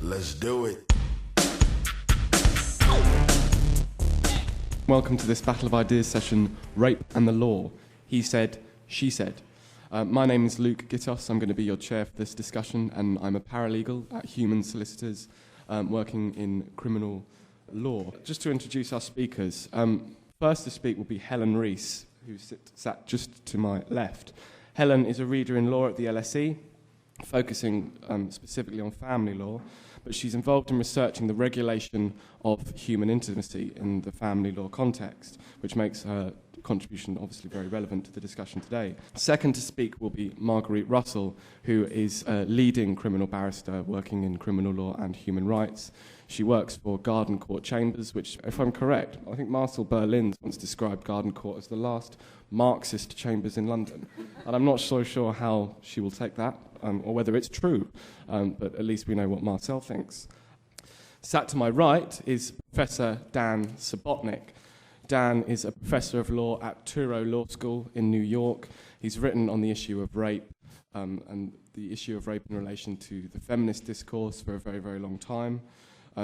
Let's do it. Welcome to this Battle of Ideas session, Rape and the Law. He said, she said. My name is Luke Gittos. I'm going to be your chair for this discussion, and I'm a paralegal at Human Solicitors working in criminal law. Just to introduce our speakers, first to speak will be Helen Rees, who sat just to my left. Helen is a reader in law at the LSE, focusing specifically on family law, but she's involved in researching the regulation of human intimacy in the family law context, which makes her contribution obviously very relevant to the discussion today. Second to speak will be Marguerite Russell, who is a leading criminal barrister working in criminal law and human rights. She works for Garden Court Chambers, which, if I'm correct, I think Marcel Berlin once described Garden Court as the last Marxist chambers in London. And I'm not so sure how she will take that, or whether it's true, but at least we know what Marcel thinks. Sat to my right is Professor Dan Subotnick. Dan is a professor of law at Touro Law School in New York. He's written on the issue of rape and the issue of rape in relation to the feminist discourse for a very, very long time.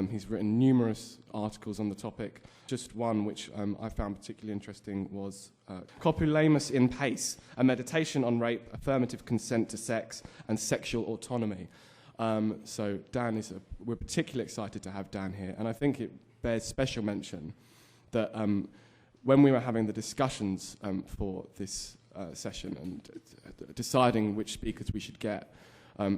He's written numerous articles on the topic. Just one which I found particularly interesting was Copulamus in Pace, a meditation on rape, affirmative consent to sex, and sexual autonomy. So Dan we're particularly excited to have Dan here, and I think it bears special mention that when we were having the discussions for this session and deciding which speakers we should get,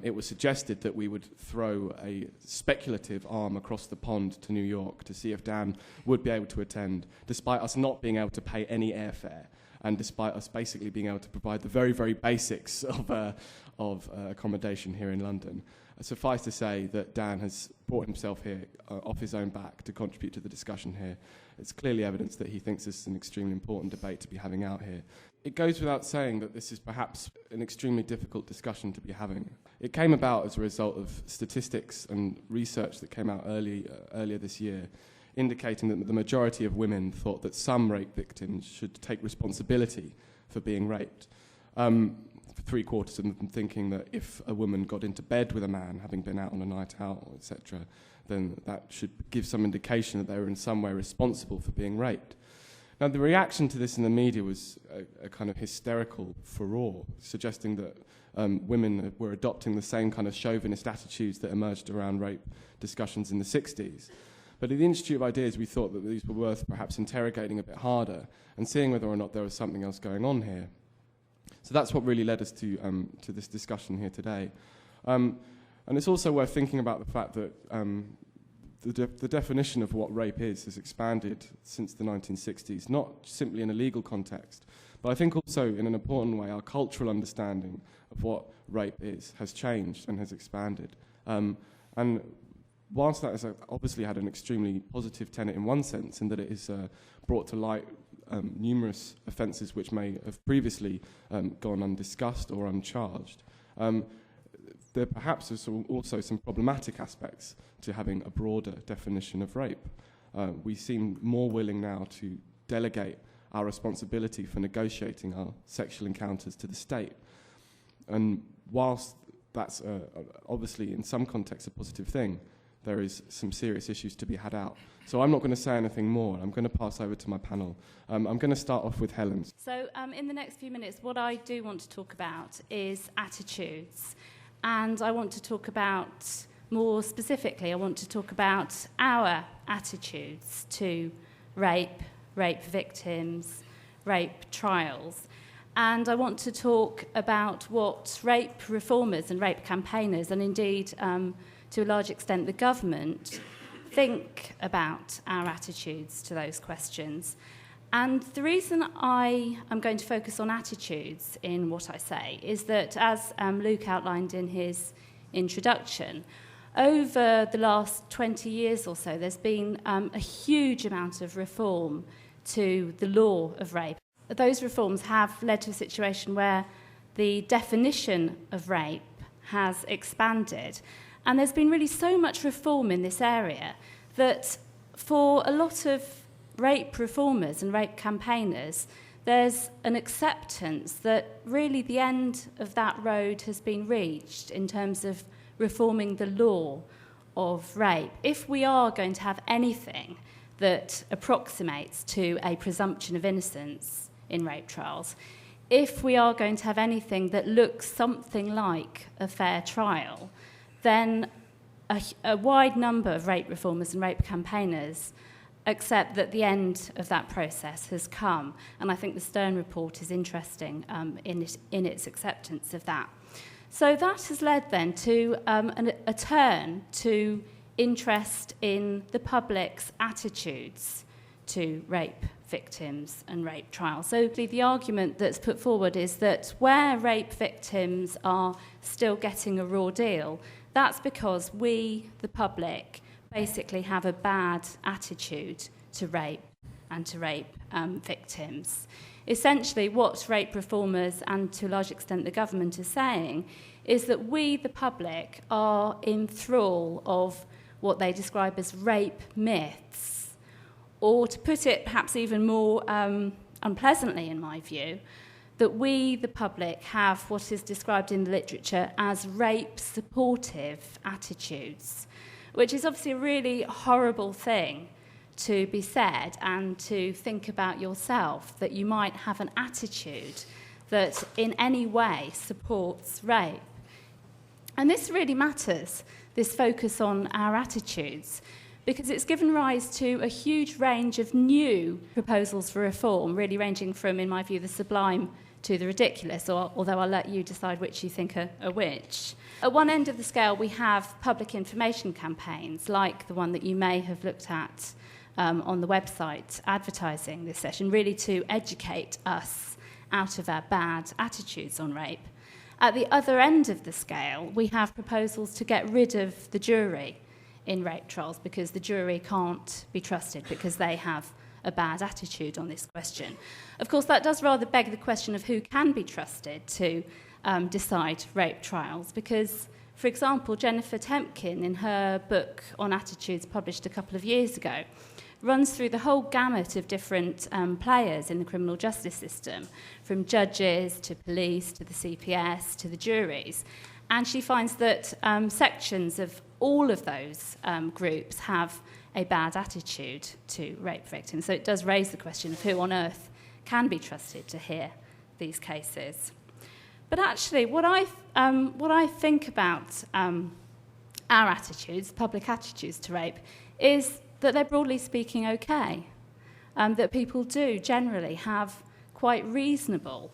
it was suggested that we would throw a speculative arm across the pond to New York to see if Dan would be able to attend, despite us not being able to pay any airfare, and despite us basically being able to provide the very, very basics of accommodation here in London. Suffice to say that Dan has brought himself here off his own back to contribute to the discussion here. It's clearly evidence that he thinks this is an extremely important debate to be having out here. It goes without saying that this is perhaps an extremely difficult discussion to be having. It came about as a result of statistics and research that came out earlier this year, indicating that the majority of women thought that some rape victims should take responsibility for being raped. Three-quarters of them thinking that if a woman got into bed with a man, having been out on a night out, etc., then that should give some indication that they were in some way responsible for being raped. Now, the reaction to this in the media was a kind of hysterical furore, suggesting that women were adopting the same kind of chauvinist attitudes that emerged around rape discussions in the 60s. But at the Institute of Ideas, we thought that these were worth perhaps interrogating a bit harder and seeing whether or not there was something else going on here. So that's what really led us to this discussion here today. And it's also worth thinking about the fact that the definition of what rape is has expanded since the 1960s, not simply in a legal context, but I think also in an important way our cultural understanding of what rape is has changed and has expanded. And whilst that has obviously had an extremely positive tenet in one sense, in that it has brought to light numerous offences which may have previously gone undiscussed or uncharged, there perhaps is also some problematic aspects to having a broader definition of rape. We seem more willing now to delegate our responsibility for negotiating our sexual encounters to the state. And whilst that's obviously in some contexts a positive thing, there is some serious issues to be had out. So I'm not going to say anything more. I'm going to pass over to my panel. I'm going to start off with Helen. So in the next few minutes, what I do want to talk about is attitudes. And I want to talk about, more specifically, I want to talk about our attitudes to rape, rape victims, rape trials. And I want to talk about what rape reformers and rape campaigners, and indeed, to a large extent, the government, think about our attitudes to those questions. And the reason I am going to focus on attitudes in what I say is that, as Luke outlined in his introduction, over the last 20 years or so, there's been a huge amount of reform to the law of rape. Those reforms have led to a situation where the definition of rape has expanded. And there's been really so much reform in this area that for a lot of rape reformers and rape campaigners, there's an acceptance that really the end of that road has been reached in terms of reforming the law of rape, if we are going to have anything that approximates to a presumption of innocence in rape trials, if we are going to have anything that looks something like a fair trial, then a wide number of rape reformers and rape campaigners accept that the end of that process has come. And I think the Stern report is interesting in its acceptance of that. So that has led then to a turn to interest in the public's attitudes to rape victims and rape trials. So the argument that's put forward is that where rape victims are still getting a raw deal, that's because we, the public, basically have a bad attitude to rape and to rape victims. Essentially, what rape reformers and to a large extent the government is saying is that we, the public, are in thrall of what they describe as rape myths, or to put it perhaps even more unpleasantly in my view, that we, the public, have what is described in the literature as rape-supportive attitudes, which is obviously a really horrible thing to be said and to think about yourself, that you might have an attitude that in any way supports rape. And this really matters, this focus on our attitudes, because it's given rise to a huge range of new proposals for reform, really ranging from, in my view, the sublime to the ridiculous, although I'll let you decide which you think are which. At one end of the scale, we have public information campaigns, like the one that you may have looked at on the website advertising this session, really to educate us out of our bad attitudes on rape. At the other end of the scale, we have proposals to get rid of the jury in rape trials because the jury can't be trusted because they have a bad attitude on this question. Of course, that does rather beg the question of who can be trusted to decide rape trials, because, for example, Jennifer Temkin, in her book on attitudes published a couple of years ago, runs through the whole gamut of different players in the criminal justice system, from judges to police to the CPS to the juries. And she finds that sections of all of those groups have a bad attitude to rape victims. So it does raise the question of who on earth can be trusted to hear these cases. But actually, what I think about our attitudes, public attitudes to rape, is that they're broadly speaking okay, that people do generally have quite reasonable,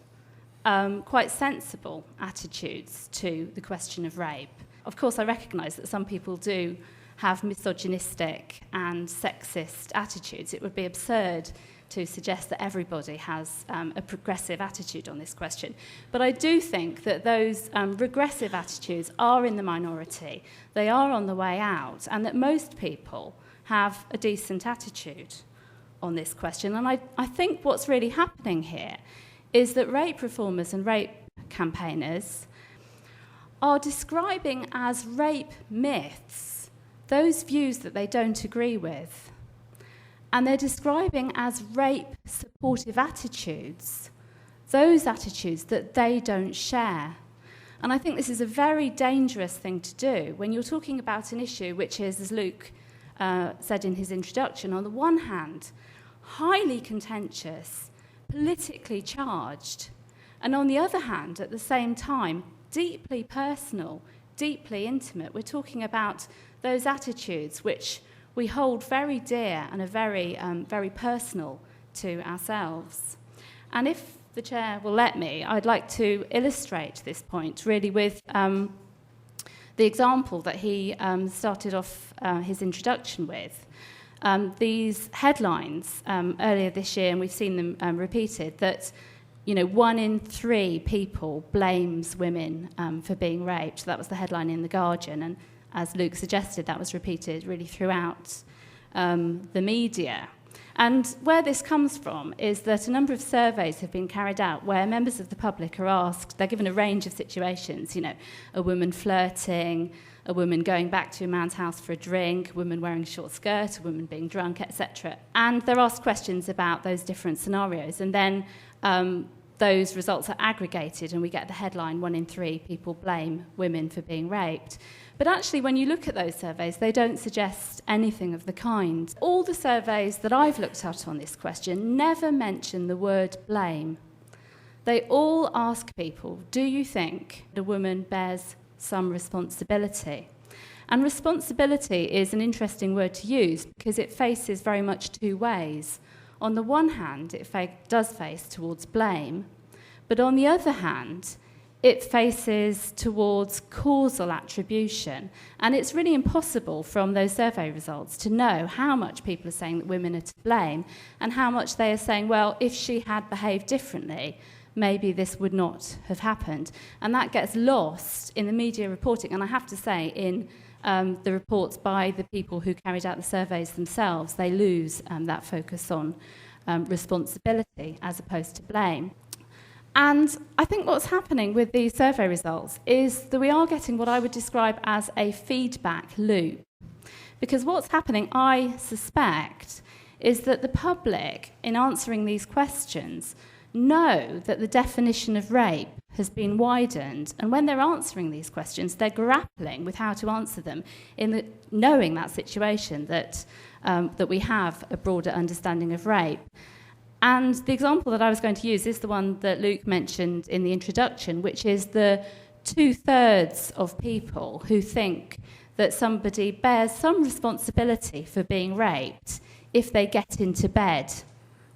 quite sensible attitudes to the question of rape. Of course, I recognise that some people do have misogynistic and sexist attitudes. It would be absurd to suggest that everybody has a progressive attitude on this question. But I do think that those regressive attitudes are in the minority, they are on the way out, and that most people have a decent attitude on this question. And I think what's really happening here is that rape reformers and rape campaigners are describing as rape myths those views that they don't agree with. And they're describing as rape-supportive attitudes those attitudes that they don't share. And I think this is a very dangerous thing to do when you're talking about an issue which is, as Luke said in his introduction, on the one hand, highly contentious, politically charged, and on the other hand, at the same time, deeply personal, deeply intimate. We're talking about those attitudes which we hold very dear and are very, very personal to ourselves. And if the chair will let me, I'd like to illustrate this point really with the example that he started off his introduction with. These headlines earlier this year, and we've seen them repeated, that 1 in 3 people blames women for being raped. That was the headline in The Guardian, and as Luke suggested, that was repeated really throughout the media. And where this comes from is that a number of surveys have been carried out where members of the public are asked, they're given a range of situations, a woman flirting, a woman going back to a man's house for a drink, a woman wearing a short skirt, a woman being drunk, etc. And they're asked questions about those different scenarios. And then those results are aggregated and we get the headline 1 in 3 people blame women for being raped. But actually, when you look at those surveys, they don't suggest anything of the kind. All the surveys that I've looked at on this question never mention the word blame. They all ask people, do you think a woman bears some responsibility? And responsibility is an interesting word to use because it faces very much two ways. On the one hand, it does face towards blame, but on the other hand, it faces towards causal attribution. And it's really impossible from those survey results to know how much people are saying that women are to blame and how much they are saying, well, if she had behaved differently, maybe this would not have happened. And that gets lost in the media reporting. And I have to say, in the reports by the people who carried out the surveys themselves, they lose that focus on responsibility as opposed to blame. And I think what's happening with these survey results is that we are getting what I would describe as a feedback loop. Because what's happening, I suspect, is that the public, in answering these questions, know that the definition of rape has been widened, and when they're answering these questions, they're grappling with how to answer them, knowing that situation that we have a broader understanding of rape. And the example that I was going to use is the one that Luke mentioned in the introduction, which is the 2/3 of people who think that somebody bears some responsibility for being raped if they get into bed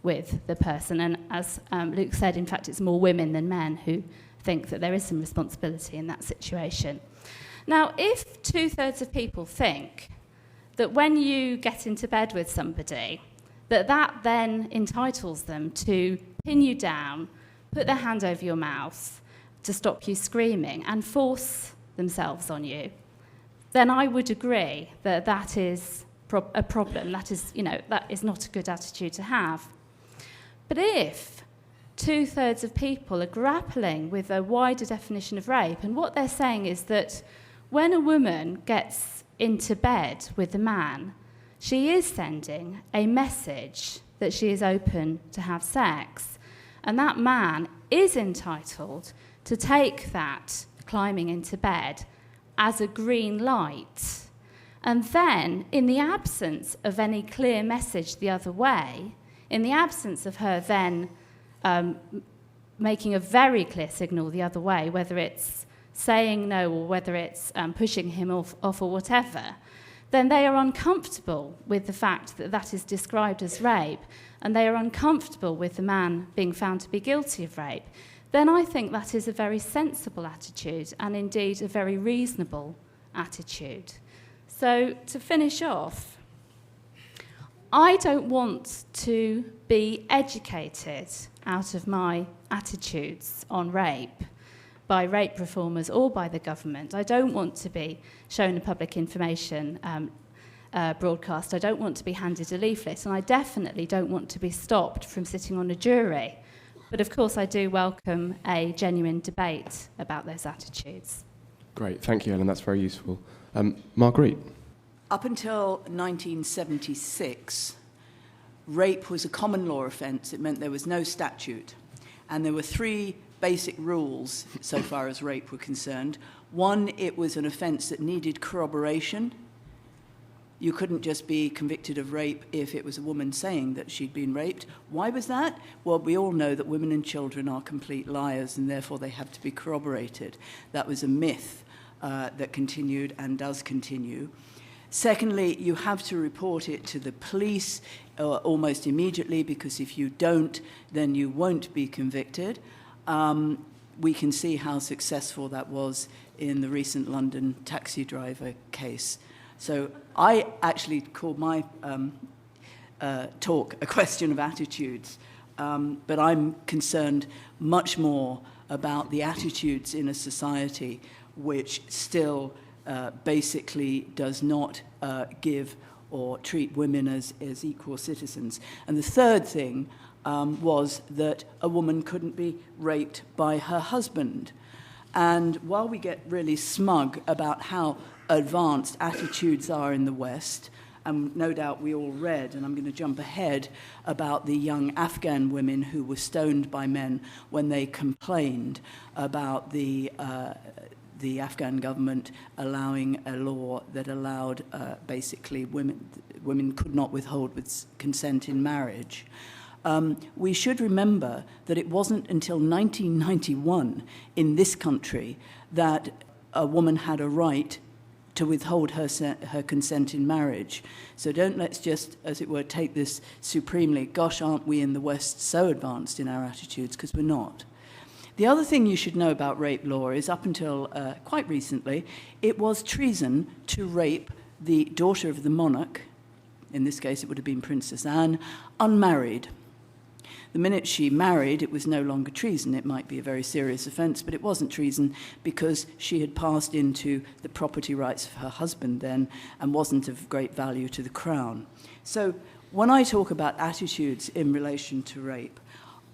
with the person. And as Luke said, in fact, it's more women than men who think that there is some responsibility in that situation. Now, if 2/3 of people think that when you get into bed with somebody, that then entitles them to pin you down, put their hand over your mouth to stop you screaming and force themselves on you, then I would agree that that is a problem. That is not a good attitude to have. But if 2/3 of people are grappling with a wider definition of rape, and what they're saying is that when a woman gets into bed with a man, she is sending a message that she is open to have sex, and that man is entitled to take that climbing into bed as a green light. And then, in the absence of any clear message the other way, in the absence of her then making a very clear signal the other way, whether it's saying no or whether it's pushing him off or whatever, then they are uncomfortable with the fact that that is described as rape, and they are uncomfortable with the man being found to be guilty of rape, then I think that is a very sensible attitude and indeed a very reasonable attitude. So to finish off, I don't want to be educated out of my attitudes on rape by rape reformers or by the government. I don't want to be shown a public information broadcast. I don't want to be handed a leaflet, and I definitely don't want to be stopped from sitting on a jury. But of course I do welcome a genuine debate about those attitudes. Great, thank you, Ellen, that's very useful. Marguerite? Up until 1976, rape was a common law offence. It meant there was no statute. And there were 3 basic rules so far as rape were concerned. One, it was an offence that needed corroboration. You couldn't just be convicted of rape if it was a woman saying that she'd been raped. Why was that? Well, we all know that women and children are complete liars, and therefore they have to be corroborated. That was a myth that continued and does continue. Secondly, you have to report it to the police almost immediately, because if you don't, then you won't be convicted. We can see how successful that was in the recent London taxi driver case. So I actually called my talk a question of attitudes, but I'm concerned much more about the attitudes in a society which still basically does not give or treat women as equal citizens. And the third thing was that a woman couldn't be raped by her husband. And while we get really smug about how advanced attitudes are in the West, and no doubt we all read, and I'm going to jump ahead, about the young Afghan women who were stoned by men when they complained about the Afghan government allowing a law that allowed basically women could not withhold with consent in marriage. We should remember that it wasn't until 1991 in this country that a woman had a right to withhold her consent in marriage. So let's just, as it were, take this supremely. Gosh, aren't we in the West so advanced in our attitudes? Because we're not. The other thing you should know about rape law is up until quite recently, it was treason to rape the daughter of the monarch, in this case it would have been Princess Anne, unmarried. The minute she married, it was no longer treason. It might be a very serious offence, but it wasn't treason because she had passed into the property rights of her husband then and wasn't of great value to the crown. So when I talk about attitudes in relation to rape,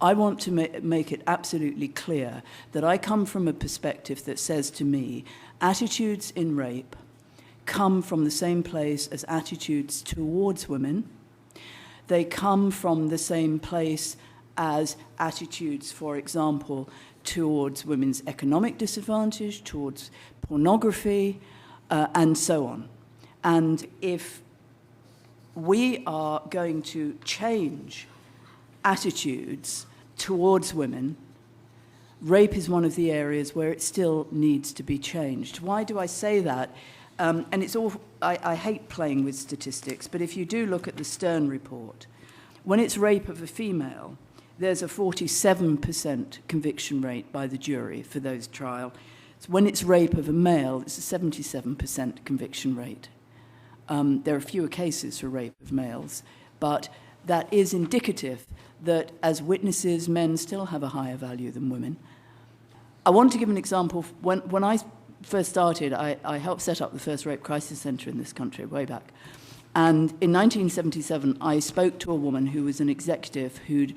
I want to make it absolutely clear that I come from a perspective that says to me, attitudes in rape come from the same place as attitudes towards women. They come from the same place as attitudes, for example, towards women's economic disadvantage, towards pornography, and so on. And if we are going to change attitudes towards women, rape is one of the areas where it still needs to be changed. Why do I say that? And it's all, I hate playing with statistics, but if you do look at the Stern report, when it's rape of a female, there's a 47% conviction rate by the jury for those trial. When it's rape of a male, it's a 77% conviction rate. There are fewer cases for rape of males, but that is indicative that as witnesses, men still have a higher value than women. I want to give an example. When I first started, I helped set up the first rape crisis centre in this country way back. And in 1977, I spoke to a woman who was an executive who'd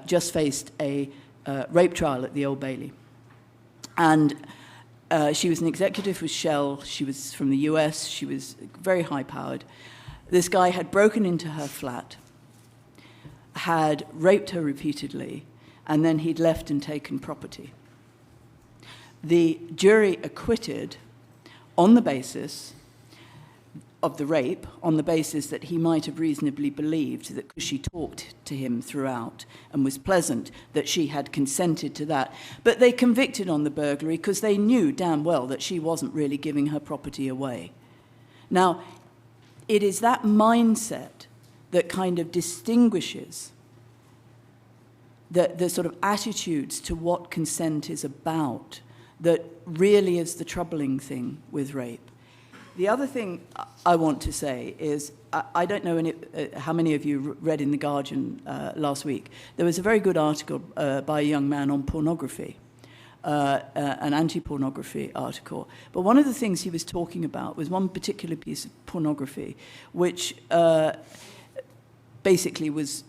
just faced a rape trial at the Old Bailey. And she was an executive with Shell. She was from the US. She was very high-powered. This guy had broken into her flat, had raped her repeatedly, and then he'd left and taken property. The jury acquitted on the basis of the rape, on the basis that he might have reasonably believed that because she talked to him throughout and was pleasant, that she had consented to that. But they convicted on the burglary because they knew damn well that she wasn't really giving her property away. Now, it is that mindset that kind of distinguishes the sort of attitudes to what consent is about that really is the troubling thing with rape. The other thing I want to say is, I don't know how many of you read in The Guardian last week. There was a very good article by a young man on pornography, an anti-pornography article. But one of the things he was talking about was one particular piece of pornography, which basically was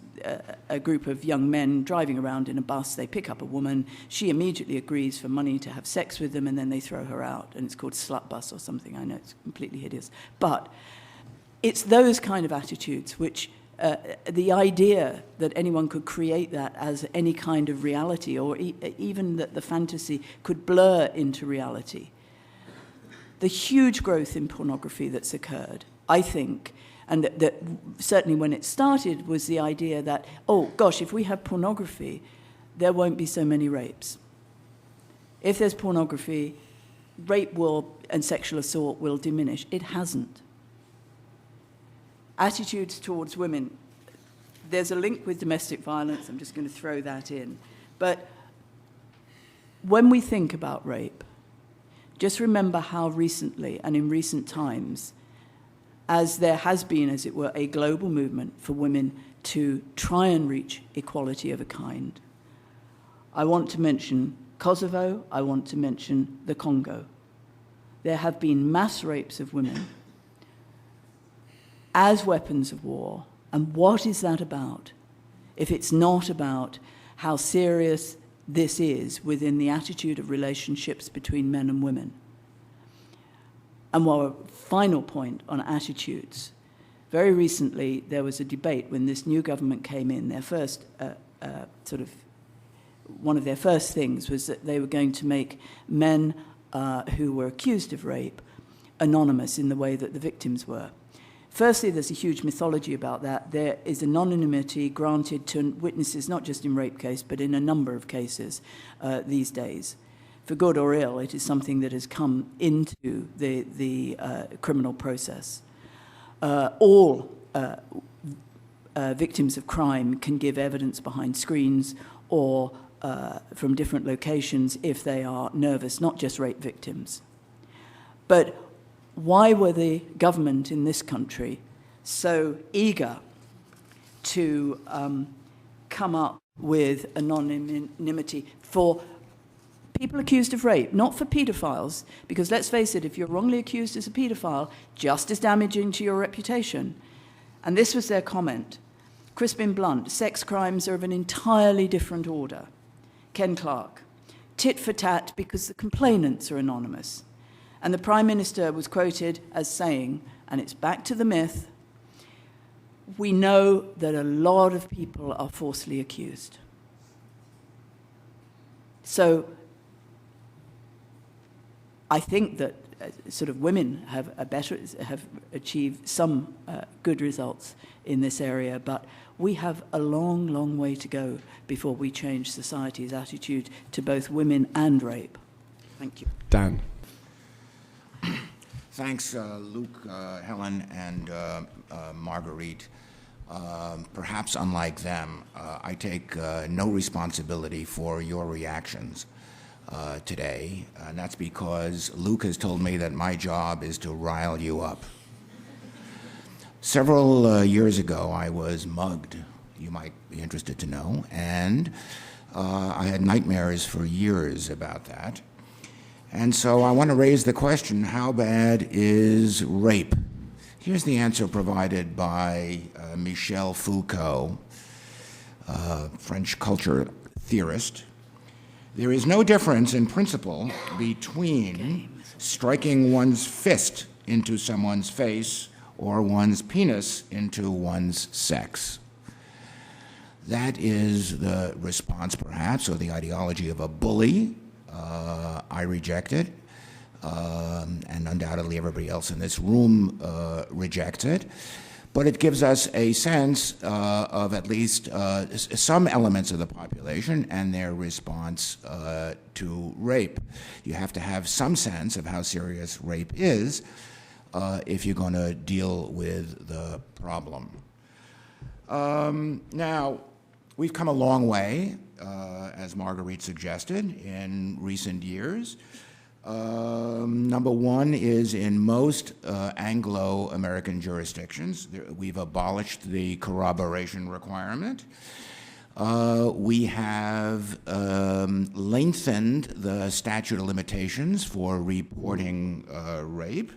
a group of young men driving around in a bus. They pick up a woman. She immediately agrees for money to have sex with them, and then they throw her out. And it's called slut bus or something. I know it's completely hideous. But it's those kind of attitudes which the idea that anyone could create that as any kind of reality, or even that the fantasy could blur into reality. The huge growth in pornography that's occurred, I think, and that certainly when it started was the idea that, oh, gosh, if we have pornography, there won't be so many rapes. If there's pornography, rape and sexual assault will diminish. It hasn't. Attitudes towards women, there's a link with domestic violence. I'm just going to throw that in. But when we think about rape, just remember how recently and in recent times, as there has been, as it were, a global movement for women to try and reach equality of a kind. I want to mention Kosovo. I want to mention the Congo. There have been mass rapes of women as weapons of war. And what is that about? If it's not about how serious this is within the attitude of relationships between men and women. And one final point on attitudes. very recently there was a debate when this new government came in. Their first one of their first things was that they were going to make men who were accused of rape anonymous in the way that the victims were. Firstly, there's a huge mythology about that. There is anonymity granted to witnesses, not just in rape case, but in a number of cases these days. For good or ill, it is something that has come into the criminal process. All victims of crime can give evidence behind screens or from different locations if they are nervous, not just rape victims. But why were the government in this country so eager to come up with anonymity for people accused of rape, not for paedophiles? Because let's face it, if you're wrongly accused as a paedophile, just as damaging to your reputation. And this was their comment. Crispin Blunt, sex crimes are of an entirely different order. Ken Clarke, tit for tat because the complainants are anonymous. And the Prime Minister was quoted as saying, and it's back to the myth, we know that a lot of people are falsely accused. So I think that sort of women have achieved some good results in this area, but we have a long, long way to go before we change society's attitude to both women and rape. Thank you. Dan. Thanks, Luke, Helen, and Marguerite. Perhaps unlike them, I take no responsibility for your reactions today, and that's because Luke has told me that my job is to rile you up. Several years ago, I was mugged, you might be interested to know, and I had nightmares for years about that. And so I want to raise the question, how bad is rape? Here's the answer provided by Michel Foucault, French culture theorist. There is no difference in principle between striking one's fist into someone's face or one's penis into one's sex. That is the response, perhaps, or the ideology of a bully. I reject it, and undoubtedly everybody else in this room rejects it. But it gives us a sense of at least some elements of the population and their response to rape. You have to have some sense of how serious rape is if you're going to deal with the problem. Now, we've come a long way, as Marguerite suggested, in recent years. Number one is in most Anglo-American jurisdictions, we've abolished the corroboration requirement. We have lengthened the statute of limitations for reporting rape.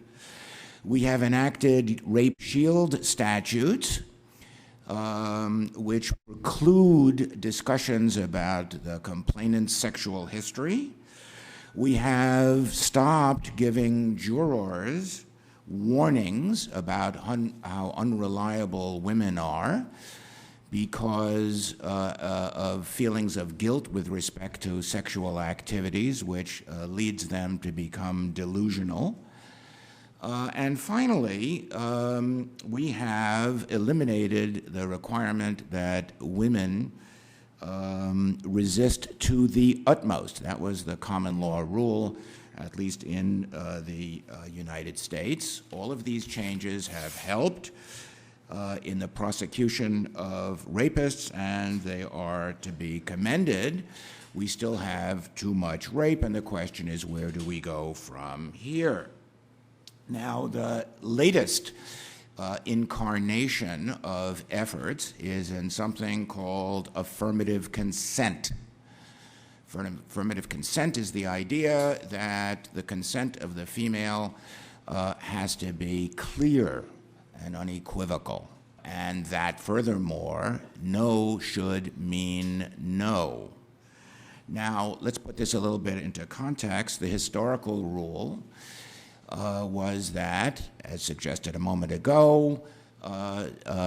We have enacted rape shield statutes, which preclude discussions about the complainant's sexual history. We have stopped giving jurors warnings about how unreliable women are because of feelings of guilt with respect to sexual activities, which leads them to become delusional. And finally, we have eliminated the requirement that women resist to the utmost. That was the common law rule, at least in the United States. All of these changes have helped in the prosecution of rapists, and they are to be commended. We still have too much rape, and the question is, where do we go from here? Now, the latest incarnation of efforts is in something called affirmative consent. Affirmative consent is the idea that the consent of the female has to be clear and unequivocal, and that furthermore, no should mean no. Now, let's put this a little bit into context. The historical rule was that, as suggested a moment ago,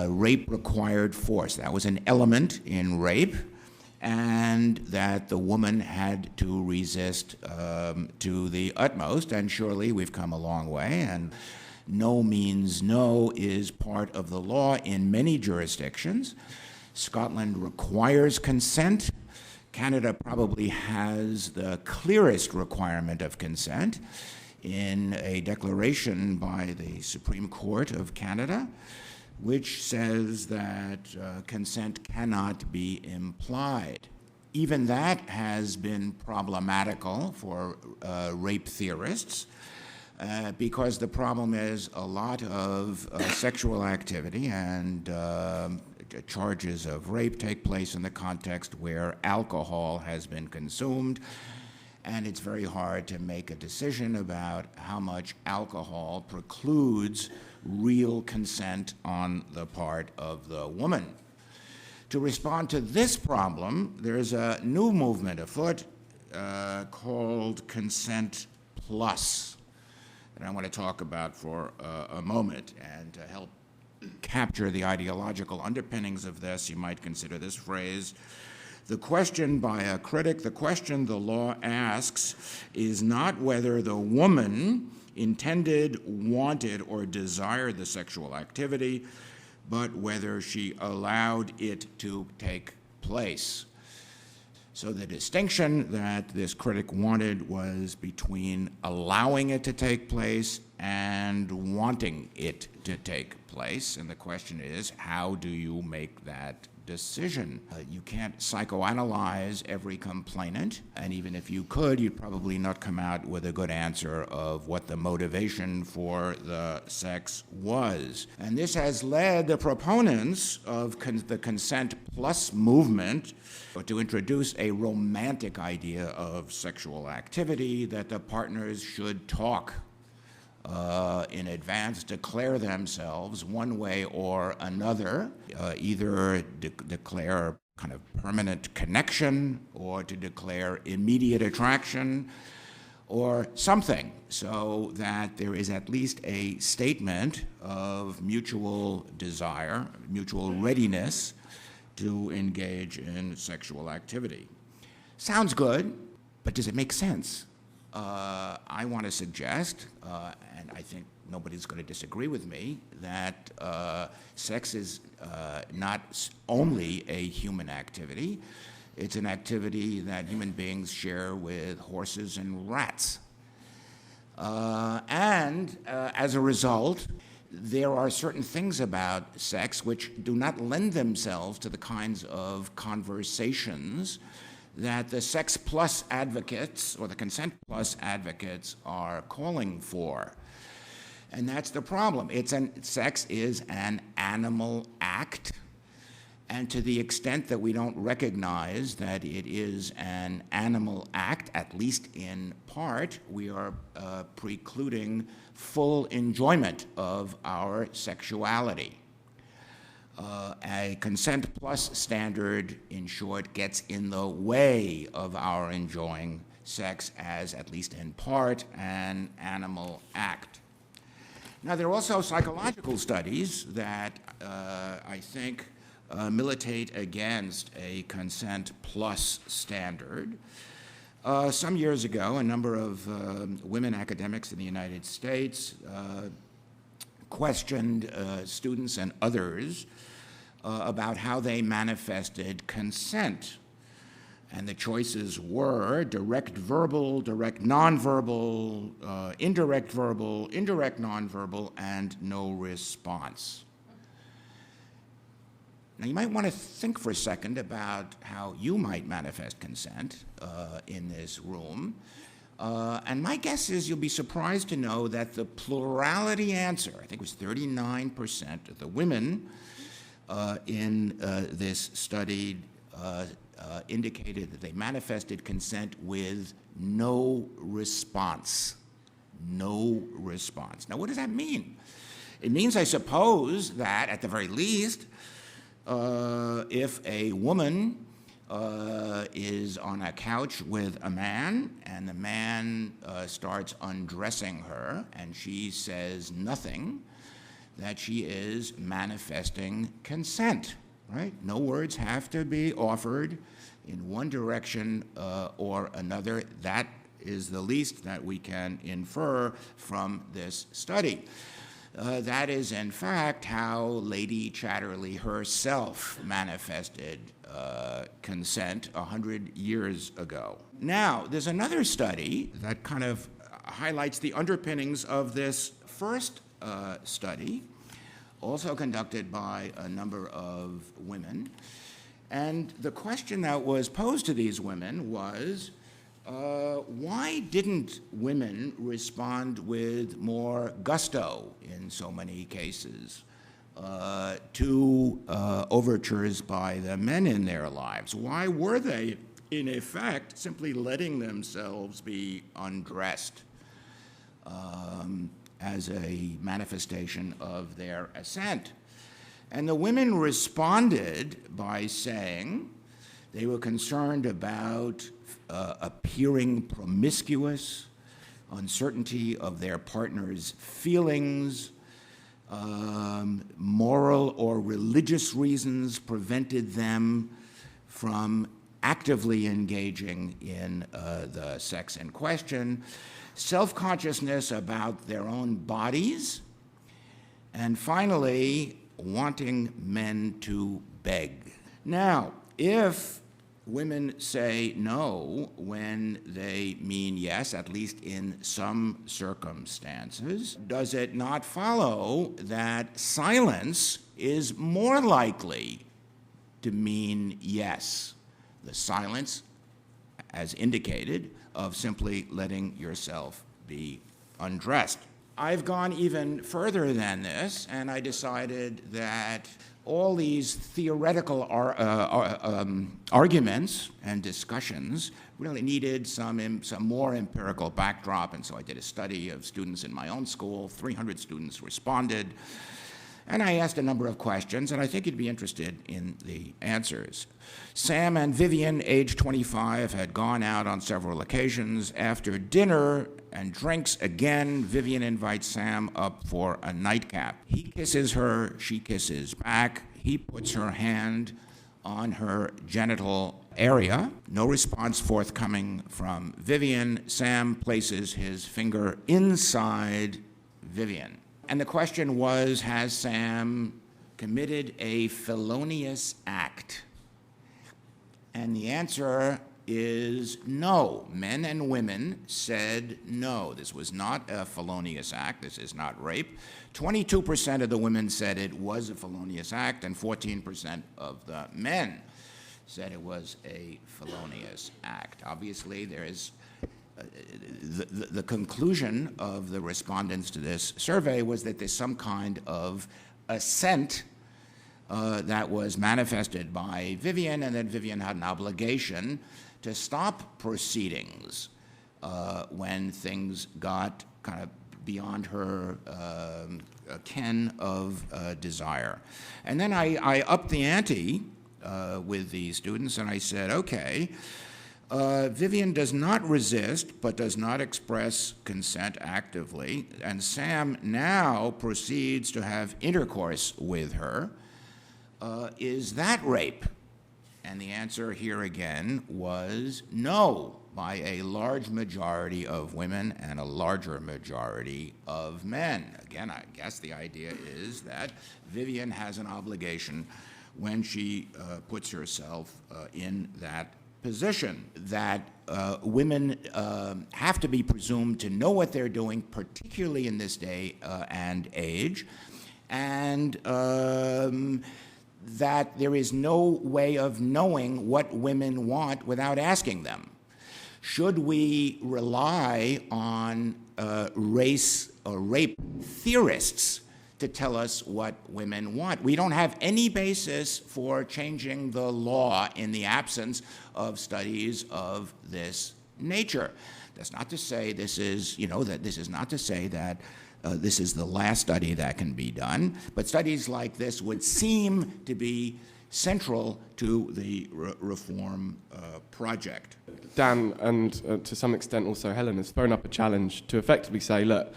rape required force. That was an element in rape, and that the woman had to resist to the utmost. And surely we've come a long way, and no means no is part of the law in many jurisdictions. Scotland requires consent. Canada probably has the clearest requirement of consent in a declaration by the Supreme Court of Canada, which says that consent cannot be implied. Even that has been problematical for rape theorists, because the problem is a lot of sexual activity and charges of rape take place in the context where alcohol has been consumed, and it's very hard to make a decision about how much alcohol precludes real consent on the part of the woman. To respond to this problem, there's a new movement afoot called Consent Plus that I want to talk about for a moment. And to help capture the ideological underpinnings of this, you might consider this phrase: the question by a critic, the question the law asks is not whether the woman intended, wanted, or desired the sexual activity, but whether she allowed it to take place. So the distinction that this critic wanted was between allowing it to take place and wanting it to take place. And the question is, how do you make that decision? You can't psychoanalyze every complainant, and even if you could, you'd probably not come out with a good answer of what the motivation for the sex was. And this has led the proponents of the Consent Plus movement to introduce a romantic idea of sexual activity, that the partners should talk in advance, declare themselves one way or another, either declare kind of permanent connection or to declare immediate attraction or something, so that there is at least a statement of mutual desire, mutual readiness to engage in sexual activity. Sounds good, but does it make sense? I want to suggest, and I think nobody's going to disagree with me, that sex is not only a human activity, it's an activity that human beings share with horses and rats. And as a result, there are certain things about sex which do not lend themselves to the kinds of conversations that the Sex Plus advocates or the Consent Plus advocates are calling for. And that's the problem. Sex is an animal act, and to the extent that we don't recognize that it is an animal act, at least in part, we are precluding full enjoyment of our sexuality. A Consent Plus standard, in short, gets in the way of our enjoying sex as, at least in part, an animal act. Now, there are also psychological studies that I think militate against a Consent Plus standard. Some years ago, a number of women academics in the United States questioned students and others about how they manifested consent. And the choices were direct verbal, direct nonverbal, indirect verbal, indirect nonverbal, and no response. Now, you might want to think for a second about how you might manifest consent in this room. And my guess is you'll be surprised to know that the plurality answer, I think it was 39% of the women in this study indicated that they manifested consent with no response. No response. Now, what does that mean? It means, I suppose, that at the very least, if a woman is on a couch with a man and the man starts undressing her and she says nothing, that she is manifesting consent, right? No words have to be offered in one direction or another. That is the least that we can infer from this study. That is, in fact, how Lady Chatterley herself manifested consent 100 years ago. Now, there's another study that kind of highlights the underpinnings of this first study, also conducted by a number of women. And the question that was posed to these women was, why didn't women respond with more gusto in so many cases to overtures by the men in their lives? Why were they, in effect, simply letting themselves be undressed as a manifestation of their assent? And the women responded by saying they were concerned about appearing promiscuous, uncertainty of their partner's feelings, moral or religious reasons prevented them from actively engaging in the sex in question, self-consciousness about their own bodies, and finally, wanting men to beg. Now, if women say no when they mean yes, at least in some circumstances, does it not follow that silence is more likely to mean yes? The silence, as indicated, of simply letting yourself be undressed. I've gone even further than this, and I decided that all these theoretical arguments and discussions really needed some more empirical backdrop, and so I did a study of students in my own school. 300 students responded, and I asked a number of questions, and I think you'd be interested in the answers. Sam and Vivian, age 25, had gone out on several occasions. After dinner and drinks again, Vivian invites Sam up for a nightcap. He kisses her, she kisses back. He puts her hand on her genital area. No response forthcoming from Vivian. Sam places his finger inside Vivian. And the question was, has Sam committed a felonious act? And the answer is no. Men and women said no. This was not a felonious act. This is not rape. 22% of the women said it was a felonious act, and 14% of the men said it was a felonious act. Obviously, there is the conclusion of the respondents to this survey was that there's some kind of assent that was manifested by Vivian, and that Vivian had an obligation to stop proceedings when things got kind of beyond her ken of desire. And then I upped the ante with the students, and I said, okay, Vivian does not resist, but does not express consent actively, and Sam now proceeds to have intercourse with her. Is that rape? And the answer here again was no, by a large majority of women and a larger majority of men. Again, I guess the idea is that Vivian has an obligation when she puts herself in that position, that women have to be presumed to know what they're doing, particularly in this day and age, and that there is no way of knowing what women want without asking them. Should we rely on race or rape theorists to tell us what women want? We don't have any basis for changing the law in the absence of studies of this nature. That's not to say this is, that this is not to say that this is the last study that can be done, but studies like this would seem to be central to the reform project. Dan, and to some extent also Helen, has thrown up a challenge to effectively say, look,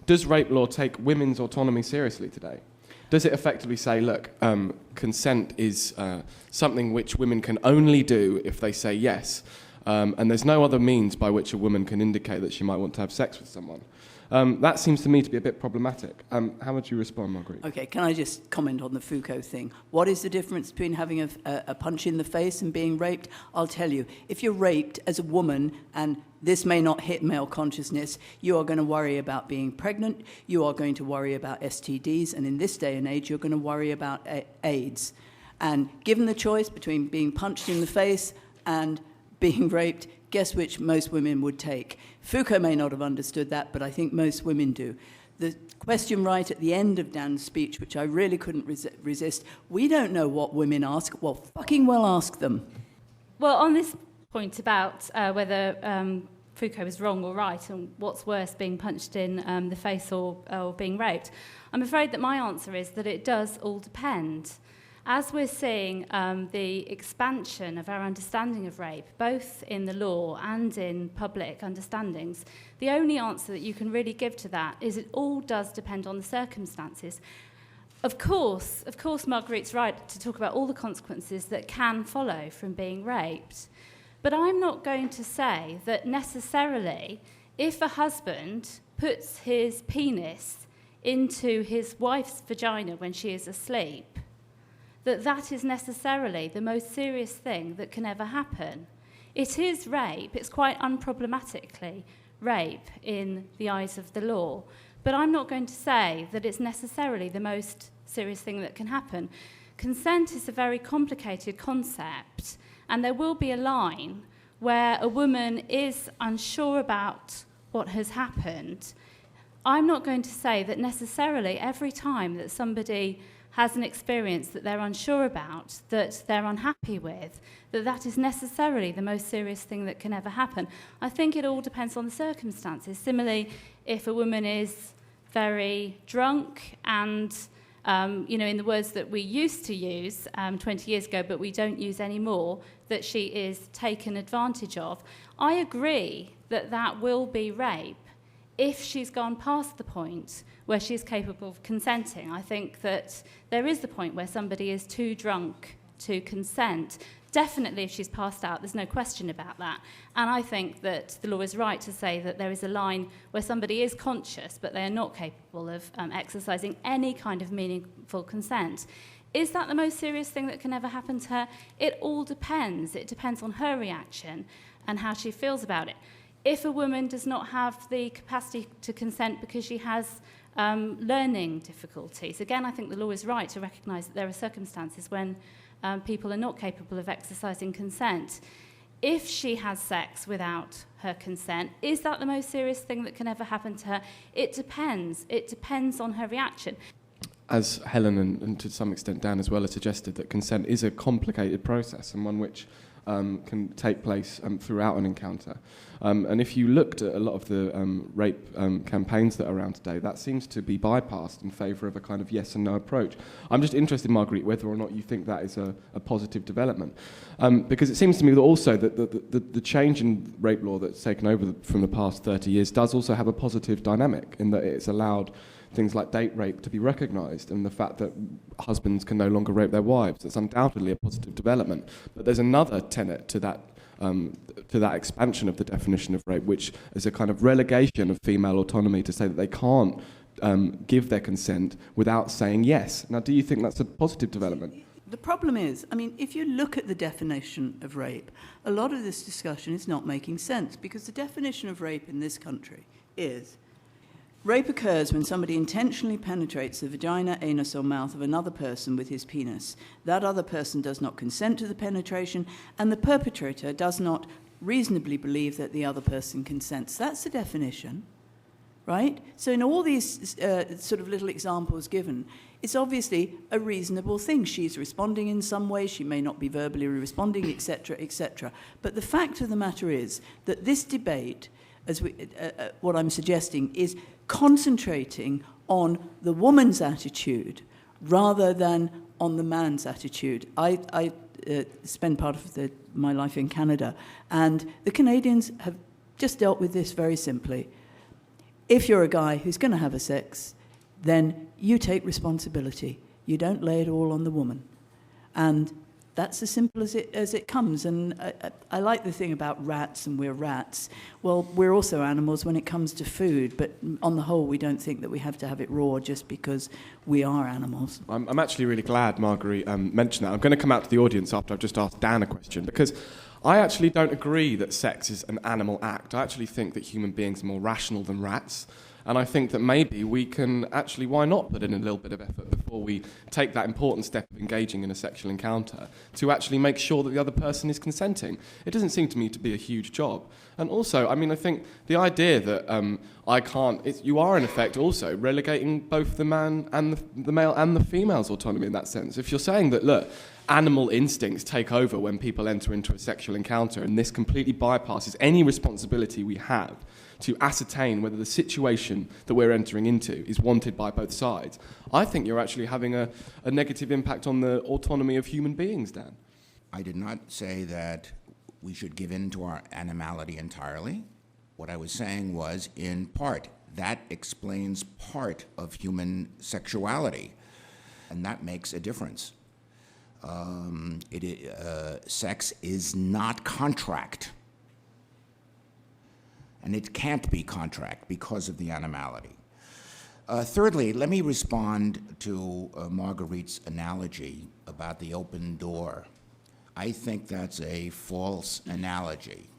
Does rape law take women's autonomy seriously today? Does it effectively say, look, consent is something which women can only do if they say yes, and there's no other means by which a woman can indicate that she might want to have sex with someone? That seems to me to be a bit problematic. How would you respond, Marguerite? Okay, can I just comment on the Foucault thing? What is the difference between having a punch in the face and being raped? I'll tell you. If you're raped as a woman, and this may not hit male consciousness, you are going to worry about being pregnant, you are going to worry about STDs, and in this day and age, you're going to worry about AIDS. And given the choice between being punched in the face and being raped, guess which most women would take? Foucault may not have understood that, but I think most women do. The question right at the end of Dan's speech, which I really couldn't resist, we don't know what women ask. Well, fucking well ask them. Well, on this point about whether Foucault was wrong or right and what's worse, being punched in the face or being raped, I'm afraid that my answer is that it does all depend. As we're seeing the expansion of our understanding of rape, both in the law and in public understandings, the only answer that you can really give to that is it all does depend on the circumstances. Of course, Marguerite's right to talk about all the consequences that can follow from being raped. But I'm not going to say that necessarily if a husband puts his penis into his wife's vagina when she is asleep, that is necessarily the most serious thing that can ever happen. It is rape. It's quite unproblematically rape in the eyes of the law. But I'm not going to say that it's necessarily the most serious thing that can happen. Consent is a very complicated concept, and there will be a line where a woman is unsure about what has happened. I'm not going to say that necessarily every time that somebody has an experience that they're unsure about, that they're unhappy with, that is necessarily the most serious thing that can ever happen. I think it all depends on the circumstances. Similarly, if a woman is very drunk and, in the words that we used to use 20 years ago, but we don't use anymore, that she is taken advantage of, I agree that will be rape if she's gone past the point where she's capable of consenting. I think that there is the point where somebody is too drunk to consent. Definitely if she's passed out, there's no question about that. And I think that the law is right to say that there is a line where somebody is conscious, but they are not capable of exercising any kind of meaningful consent. Is that the most serious thing that can ever happen to her? It all depends. It depends on her reaction and how she feels about it. If a woman does not have the capacity to consent because she has learning difficulties, again, I think the law is right to recognise that there are circumstances when people are not capable of exercising consent. If she has sex without her consent, is that the most serious thing that can ever happen to her? It depends. It depends on her reaction. As Helen and to some extent Dan as well has suggested, that consent is a complicated process and one which can take place throughout an encounter. And if you looked at a lot of the rape campaigns that are around today, that seems to be bypassed in favour of a kind of yes and no approach. I'm just interested, Marguerite, whether or not you think that is a positive development. Because it seems to me that also that the change in rape law that's taken over from the past 30 years does also have a positive dynamic in that it's allowed things like date rape to be recognised, and the fact that husbands can no longer rape their wives. That's undoubtedly a positive development. But there's another tenet to that expansion of the definition of rape, which is a kind of relegation of female autonomy to say that they can't give their consent without saying yes. Now, do you think that's a positive development? The problem is, if you look at the definition of rape, a lot of this discussion is not making sense, because the definition of rape in this country is: rape occurs when somebody intentionally penetrates the vagina, anus, or mouth of another person with his penis. That other person does not consent to the penetration, and the perpetrator does not reasonably believe that the other person consents. That's the definition, right? So in all these sort of little examples given, it's obviously a reasonable thing. She's responding in some way, she may not be verbally responding, etc., etc. But the fact of the matter is that this debate, what I'm suggesting, is concentrating on the woman's attitude rather than on the man's attitude. I spend part of my life in Canada, and the Canadians have just dealt with this very simply. if you're a guy who's going to have a sex, then you take responsibility. You don't lay it all on the woman. And that's as simple as it comes. And I like the thing about rats, and we're rats. Well, we're also animals when it comes to food, but on the whole, we don't think that we have to have it raw just because we are animals. I'm actually really glad Marguerite mentioned that. I'm going to come out to the audience after I've just asked Dan a question, because I actually don't agree that sex is an animal act. I actually think that human beings are more rational than rats. And I think that maybe we can actually, why not put in a little bit of effort before we take that important step of engaging in a sexual encounter to actually make sure that the other person is consenting. It doesn't seem to me to be a huge job. And also, I mean, I think the idea that you are in effect also relegating both the man and the male and the female's autonomy in that sense. If you're saying that, look, animal instincts take over when people enter into a sexual encounter, and this completely bypasses any responsibility we have to ascertain whether the situation that we're entering into is wanted by both sides, I think you're actually having a negative impact on the autonomy of human beings, Dan. I did not say that we should give in to our animality entirely. What I was saying was, in part, that explains part of human sexuality, and that makes a difference. Sex is not contract. And it can't be contract because of the animality. Thirdly, let me respond to Marguerite's analogy about the open door. I think that's a false analogy.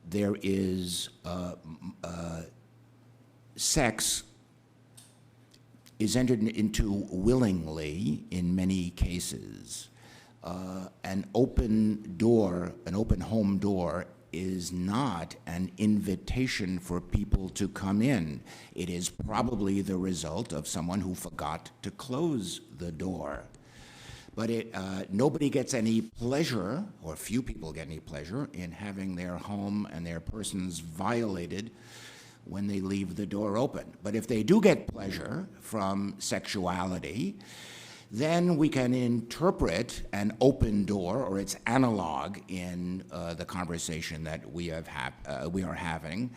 There is sex is entered into willingly in many cases. An open door, an open home door, is not an invitation for people to come in. It is probably the result of someone who forgot to close the door. But nobody gets any pleasure, or few people get any pleasure, in having their home and their persons violated when they leave the door open. But if they do get pleasure from sexuality, then we can interpret an open door or its analog in the conversation that we are having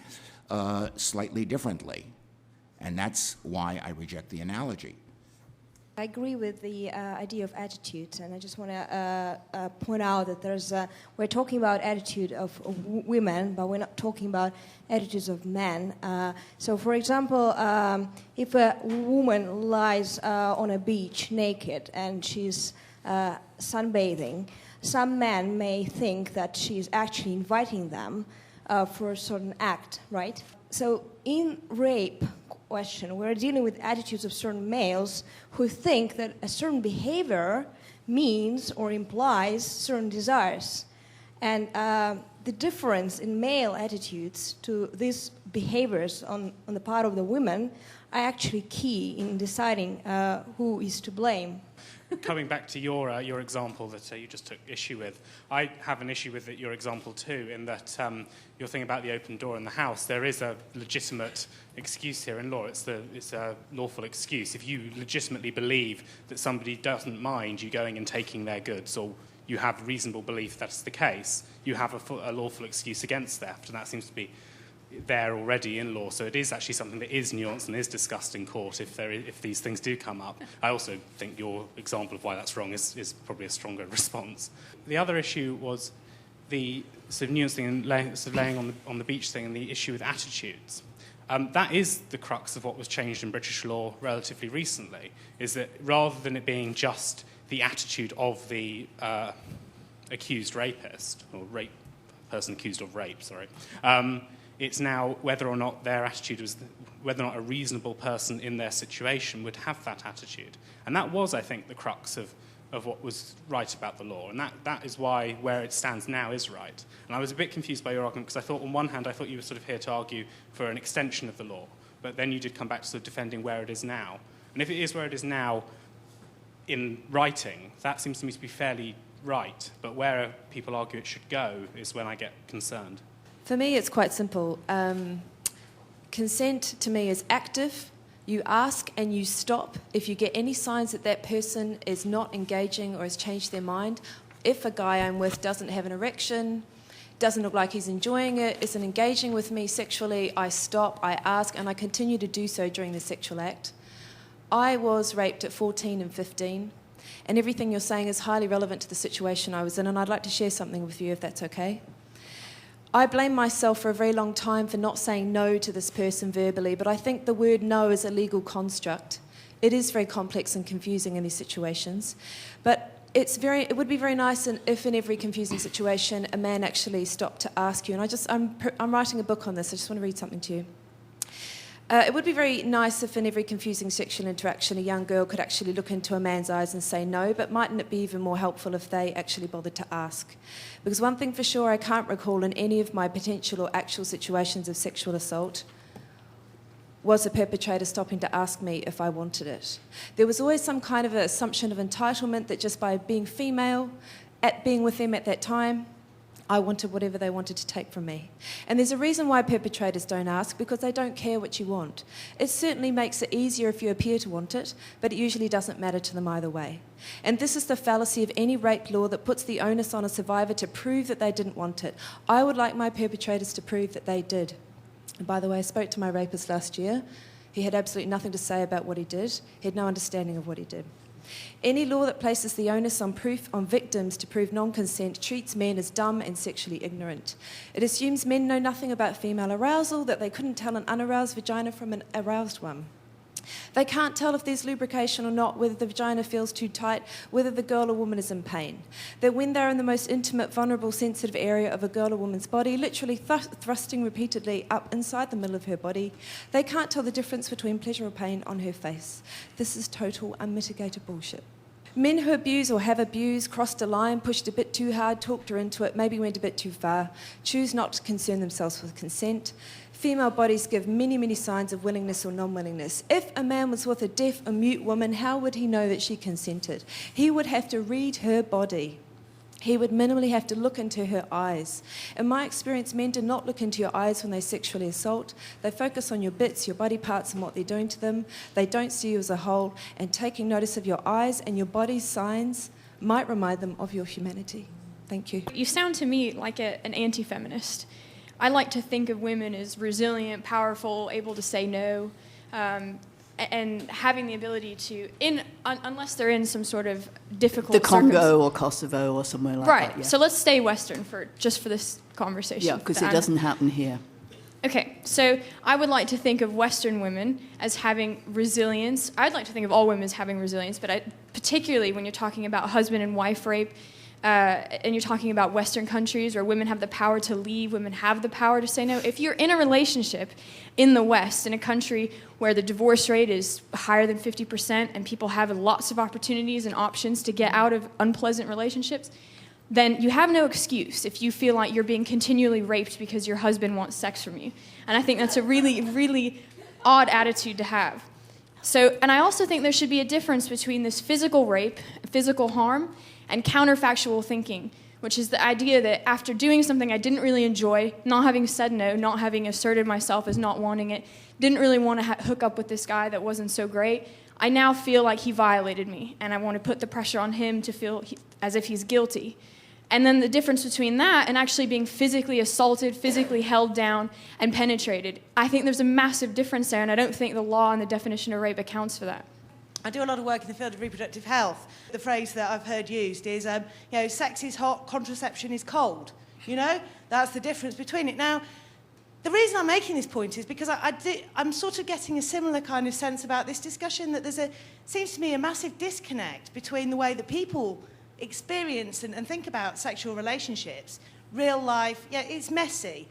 slightly differently. And that's why I reject the analogy. I agree with the idea of attitude, and I just want to point out that we're talking about attitude of women, but we're not talking about attitudes of men. So, for example, if a woman lies on a beach naked and she's sunbathing, some men may think that she's actually inviting them for a certain act, right? So, in rape question, we're dealing with attitudes of certain males who think that a certain behavior means or implies certain desires. And the difference in male attitudes to these behaviors on the part of the women are actually key in deciding who is to blame. Coming back to your example that you just took issue with, I have an issue with your example too, in that your thing about the open door in the house, there is a legitimate excuse here in law. It's a lawful excuse. If you legitimately believe that somebody doesn't mind you going and taking their goods, or you have reasonable belief that's the case, you have a lawful excuse against theft, and that seems to be there already in law, so it is actually something that is nuanced and is discussed in court if these things do come up. I also think your example of why that's wrong is probably a stronger response. The other issue was the sort of nuancing and laying on the beach thing and the issue with attitudes. That is the crux of what was changed in British law relatively recently, is that rather than it being just the attitude of the accused rapist, or person accused of rape, it's now whether or not their attitude was, whether or not a reasonable person in their situation would have that attitude. And that was, I think, the crux of what was right about the law. And that is why where it stands now is right. And I was a bit confused by your argument, because I thought, on one hand, I thought you were sort of here to argue for an extension of the law. But then you did come back to sort of defending where it is now. And if it is where it is now in writing, that seems to me to be fairly right. But where people argue it should go is when I get concerned. For me, it's quite simple. Consent, to me, is active. You ask and you stop if you get any signs that that person is not engaging or has changed their mind. If a guy I'm with doesn't have an erection, doesn't look like he's enjoying it, isn't engaging with me sexually, I stop, I ask, and I continue to do so during the sexual act. I was raped at 14 and 15, and everything you're saying is highly relevant to the situation I was in, and I'd like to share something with you if that's okay. I blame myself for a very long time for not saying no to this person verbally, but I think the word no is a legal construct. It is very complex and confusing in these situations, but it would be very nice if in every confusing situation a man actually stopped to ask you, and I'm writing a book on this, I just want to read something to you. It would be very nice if in every confusing sexual interaction a young girl could actually look into a man's eyes and say no, but mightn't it be even more helpful if they actually bothered to ask? Because one thing for sure I can't recall in any of my potential or actual situations of sexual assault was a perpetrator stopping to ask me if I wanted it. There was always some kind of an assumption of entitlement that just by being female, being with them at that time, I wanted whatever they wanted to take from me. And there's a reason why perpetrators don't ask, because they don't care what you want. It certainly makes it easier if you appear to want it, but it usually doesn't matter to them either way. And this is the fallacy of any rape law that puts the onus on a survivor to prove that they didn't want it. I would like my perpetrators to prove that they did. And by the way, I spoke to my rapist last year. He had absolutely nothing to say about what he did. He had no understanding of what he did. Any law that places the onus on victims to prove non-consent treats men as dumb and sexually ignorant. It assumes men know nothing about female arousal, that they couldn't tell an unaroused vagina from an aroused one. They can't tell if there's lubrication or not, whether the vagina feels too tight, whether the girl or woman is in pain. That when they're in the most intimate, vulnerable, sensitive area of a girl or woman's body, literally thrusting repeatedly up inside the middle of her body, they can't tell the difference between pleasure or pain on her face. This is total, unmitigated bullshit. Men who abuse or have abused, crossed a line, pushed a bit too hard, talked her into it, maybe went a bit too far, choose not to concern themselves with consent. Female bodies give many, many signs of willingness or non-willingness. If a man was with a deaf or mute woman, how would he know that she consented? He would have to read her body. He would minimally have to look into her eyes. In my experience, men do not look into your eyes when they sexually assault. They focus on your bits, your body parts, and what they're doing to them. They don't see you as a whole, and taking notice of your eyes and your body's signs might remind them of your humanity. Thank you. You sound to me like an anti-feminist. I like to think of women as resilient, powerful, able to say no, and having the ability to, unless they're in some sort of difficult The Congo or Kosovo or somewhere like that. Right. Yeah. So let's stay Western for this conversation. Yeah, because it doesn't happen here. Okay, so I would like to think of Western women as having resilience. I'd like to think of all women as having resilience, but particularly when you're talking about husband and wife rape, and you're talking about Western countries where women have the power to leave, women have the power to say no. If you're in a relationship in the West, in a country where the divorce rate is higher than 50% and people have lots of opportunities and options to get out of unpleasant relationships, then you have no excuse if you feel like you're being continually raped because your husband wants sex from you. And I think that's a really, really odd attitude to have. So, and I also think there should be a difference between this physical rape, physical harm, and counterfactual thinking, which is the idea that after doing something I didn't really enjoy, not having said no, not having asserted myself as not wanting it, didn't really want to hook up with this guy that wasn't so great, I now feel like he violated me, and I want to put the pressure on him to feel as if he's guilty. And then the difference between that and actually being physically assaulted, physically held down, and penetrated, I think there's a massive difference there, and I don't think the law and the definition of rape accounts for that. I do a lot of work in the field of reproductive health. The phrase that I've heard used is, sex is hot, contraception is cold. That's the difference between it. Now, the reason I'm making this point is because I'm sort of getting a similar kind of sense about this discussion, that seems to me a massive disconnect between the way that people experience and think about sexual relationships. Real life, it's messy.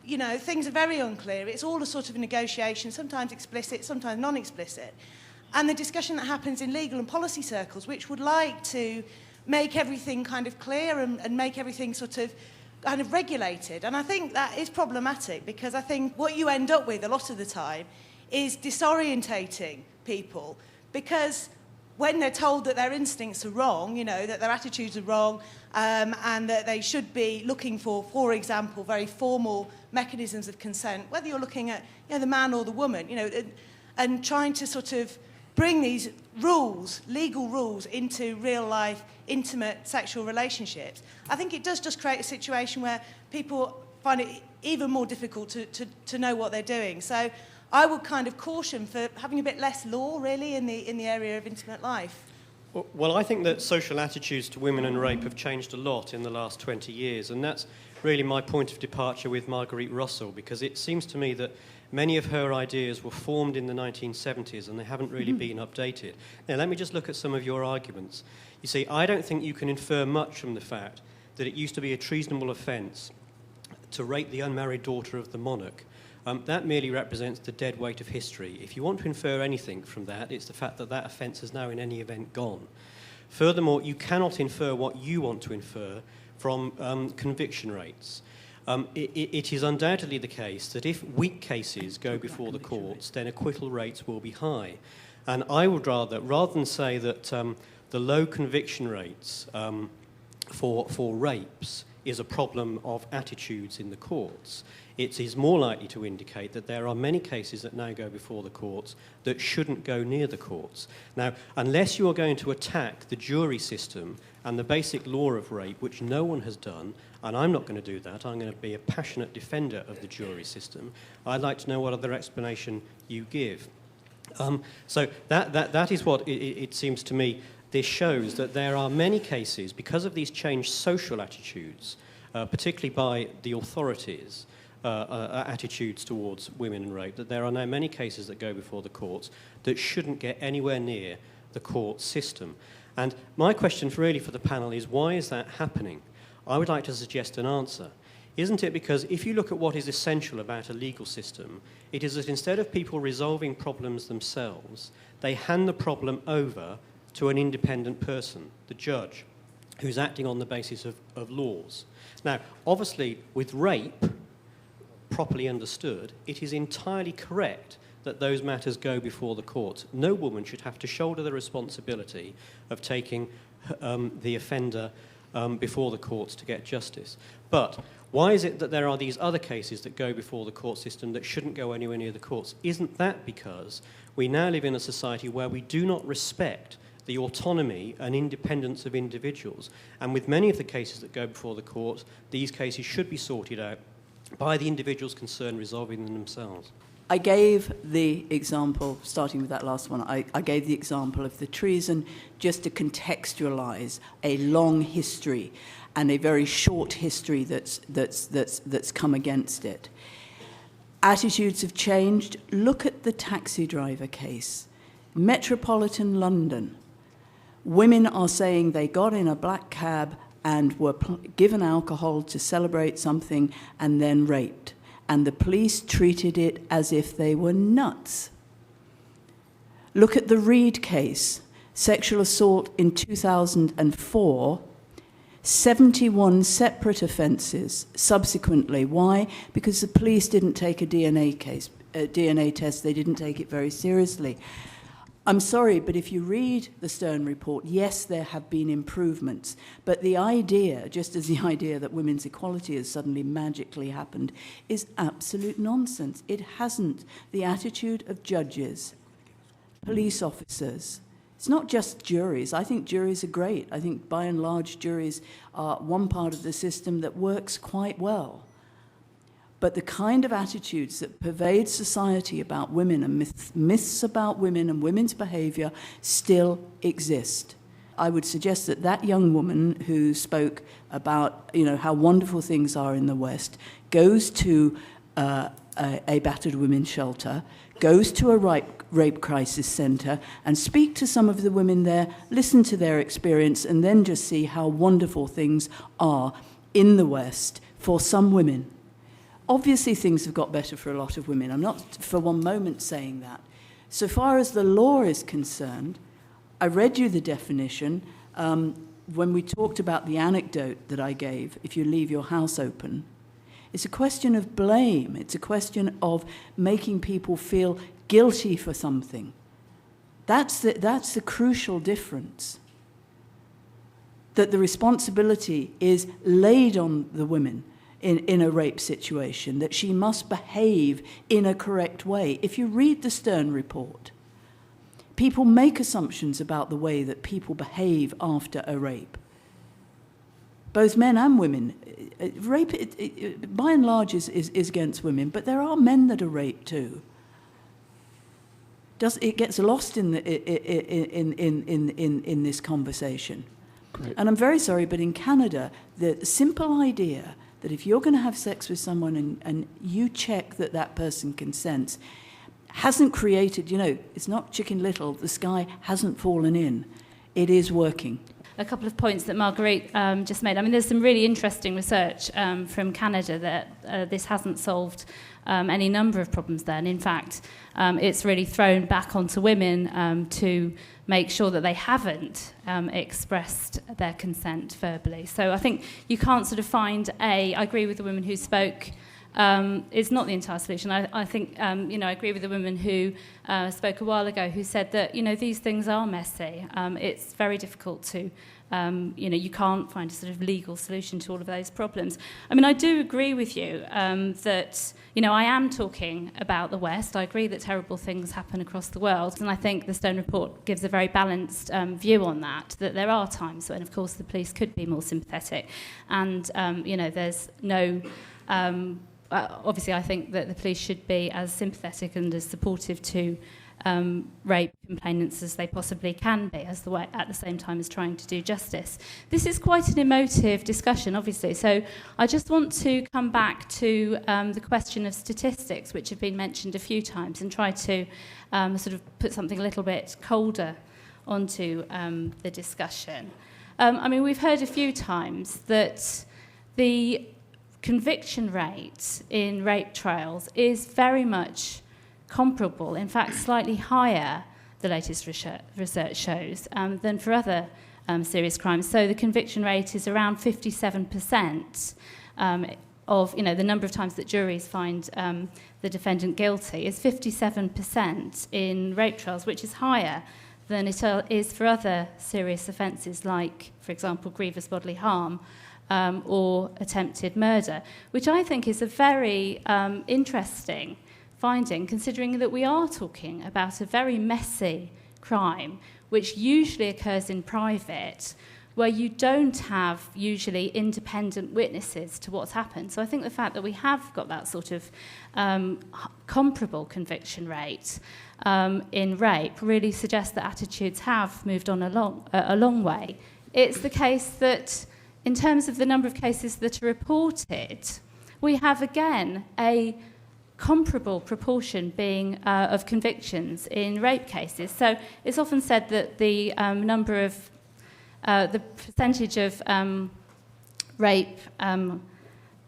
Things are very unclear. It's all a sort of a negotiation, sometimes explicit, sometimes non-explicit. And the discussion that happens in legal and policy circles, which would like to make everything kind of clear and make everything sort of kind of regulated. And I think that is problematic, because I think what you end up with a lot of the time is disorientating people, because when they're told that their instincts are wrong, that their attitudes are wrong, and that they should be looking for example, very formal mechanisms of consent, whether you're looking at the man or the woman, and trying to sort of bring these rules, legal rules, into real life, intimate sexual relationships, I think it does just create a situation where people find it even more difficult to know what they're doing. So I would kind of caution for having a bit less law, really, in the area of intimate life. Well, I think that social attitudes to women and rape have changed a lot in the last 20 years, and that's really my point of departure with Marguerite Russell, because it seems to me that many of her ideas were formed in the 1970s and they haven't really been updated. Now, let me just look at some of your arguments. You see, I don't think you can infer much from the fact that it used to be a treasonable offence to rape the unmarried daughter of the monarch. That merely represents the dead weight of history. If you want to infer anything from that, it's the fact that that offence has now in any event gone. Furthermore, you cannot infer what you want to infer from conviction rates. It is undoubtedly the case that if weak cases go before the courts, then acquittal rates will be high. And I would rather than say that the low conviction rates for rapes is a problem of attitudes in the courts, it is more likely to indicate that there are many cases that now go before the courts that shouldn't go near the courts. Now, unless you are going to attack the jury system and the basic law of rape, which no one has done, and I'm not going to do that, I'm going to be a passionate defender of the jury system, I'd like to know what other explanation you give. So that is what it seems to me. This shows that there are many cases, because of these changed social attitudes, particularly by the authorities, attitudes towards women and rape, that there are now many cases that go before the courts that shouldn't get anywhere near the court system. And my question really for the panel is, why is that happening? I would like to suggest an answer. Isn't it because if you look at what is essential about a legal system, it is that instead of people resolving problems themselves, they hand the problem over to an independent person, the judge, who's acting on the basis of laws. Now, obviously, with rape, properly understood, it is entirely correct that those matters go before the court. No woman should have to shoulder the responsibility of taking the offender before the courts to get justice. But why is it that there are these other cases that go before the court system that shouldn't go anywhere near the courts? Isn't that because we now live in a society where we do not respect the autonomy and independence of individuals? And with many of the cases that go before the court, these cases should be sorted out by the individuals concerned resolving them themselves. I gave the example, starting with that last one, I gave the example of the treason just to contextualise a long history and a very short history that's come against it. Attitudes have changed. Look at the taxi driver case. Metropolitan London. Women are saying they got in a black cab and were given alcohol to celebrate something and then raped. And the police treated it as if they were nuts. Look at the Reed case, sexual assault in 2004, 71 separate offences subsequently. Why? Because the police didn't take a DNA test. They didn't take it very seriously. I'm sorry, but if you read the Stern report, yes, there have been improvements. But the idea, just as the idea that women's equality has suddenly magically happened, is absolute nonsense. It hasn't. The attitude of judges, police officers, it's not just juries. I think juries are great. I think by and large juries are one part of the system that works quite well. But the kind of attitudes that pervade society about women and myths about women and women's behaviour still exist. I would suggest that that young woman who spoke about, how wonderful things are in the West, goes to a battered women's shelter, goes to a rape crisis centre and speak to some of the women there, listen to their experience, and then just see how wonderful things are in the West for some women. Obviously, things have got better for a lot of women. I'm not for one moment saying that. So far as the law is concerned, I read you the definition. When we talked about the anecdote that I gave, if you leave your house open, it's a question of blame. It's a question of making people feel guilty for something. That's the crucial difference. That the responsibility is laid on the women in a rape situation, that she must behave in a correct way. If you read the Stern report, people make assumptions about the way that people behave after a rape. Both men and women. Rape, by and large, is against women, but there are men that are raped too. It gets lost in this conversation. Great. And I'm very sorry, but in Canada, the simple idea that if you're going to have sex with someone and you check that that person consents, hasn't created, it's not Chicken Little, the sky hasn't fallen in. It is working. A couple of points that Marguerite just made. I mean, there's some really interesting research from Canada that this hasn't solved any number of problems there. And in fact, it's really thrown back onto women to make sure that they haven't expressed their consent verbally. So I think you can't sort of find I agree with the women who spoke. It's not the entire solution. I think, I agree with the woman who spoke a while ago who said that, these things are messy. It's very difficult to, you can't find a sort of legal solution to all of those problems. I mean, I do agree with you that, I am talking about the West. I agree that terrible things happen across the world. And I think the Stone Report gives a very balanced view on that there are times when, of course, the police could be more sympathetic. And, there's no... obviously, I think that the police should be as sympathetic and as supportive to rape complainants as they possibly can be, at the same time as trying to do justice. This is quite an emotive discussion, obviously, so I just want to come back to the question of statistics, which have been mentioned a few times, and try to sort of put something a little bit colder onto the discussion. We've heard a few times that the conviction rate in rape trials is very much comparable, in fact slightly higher, the latest research shows, than for other serious crimes. So the conviction rate is around 57% of, the number of times that juries find the defendant guilty is 57% in rape trials, which is higher than it is for other serious offences like, for example, grievous bodily harm, or attempted murder, which I think is a very interesting finding, considering that we are talking about a very messy crime, which usually occurs in private, where you don't have usually independent witnesses to what's happened. So I think the fact that we have got that sort of comparable conviction rate in rape really suggests that attitudes have moved on a long way. It's the case that in terms of the number of cases that are reported, we have again a comparable proportion being of convictions in rape cases. So it's often said that the the percentage of rape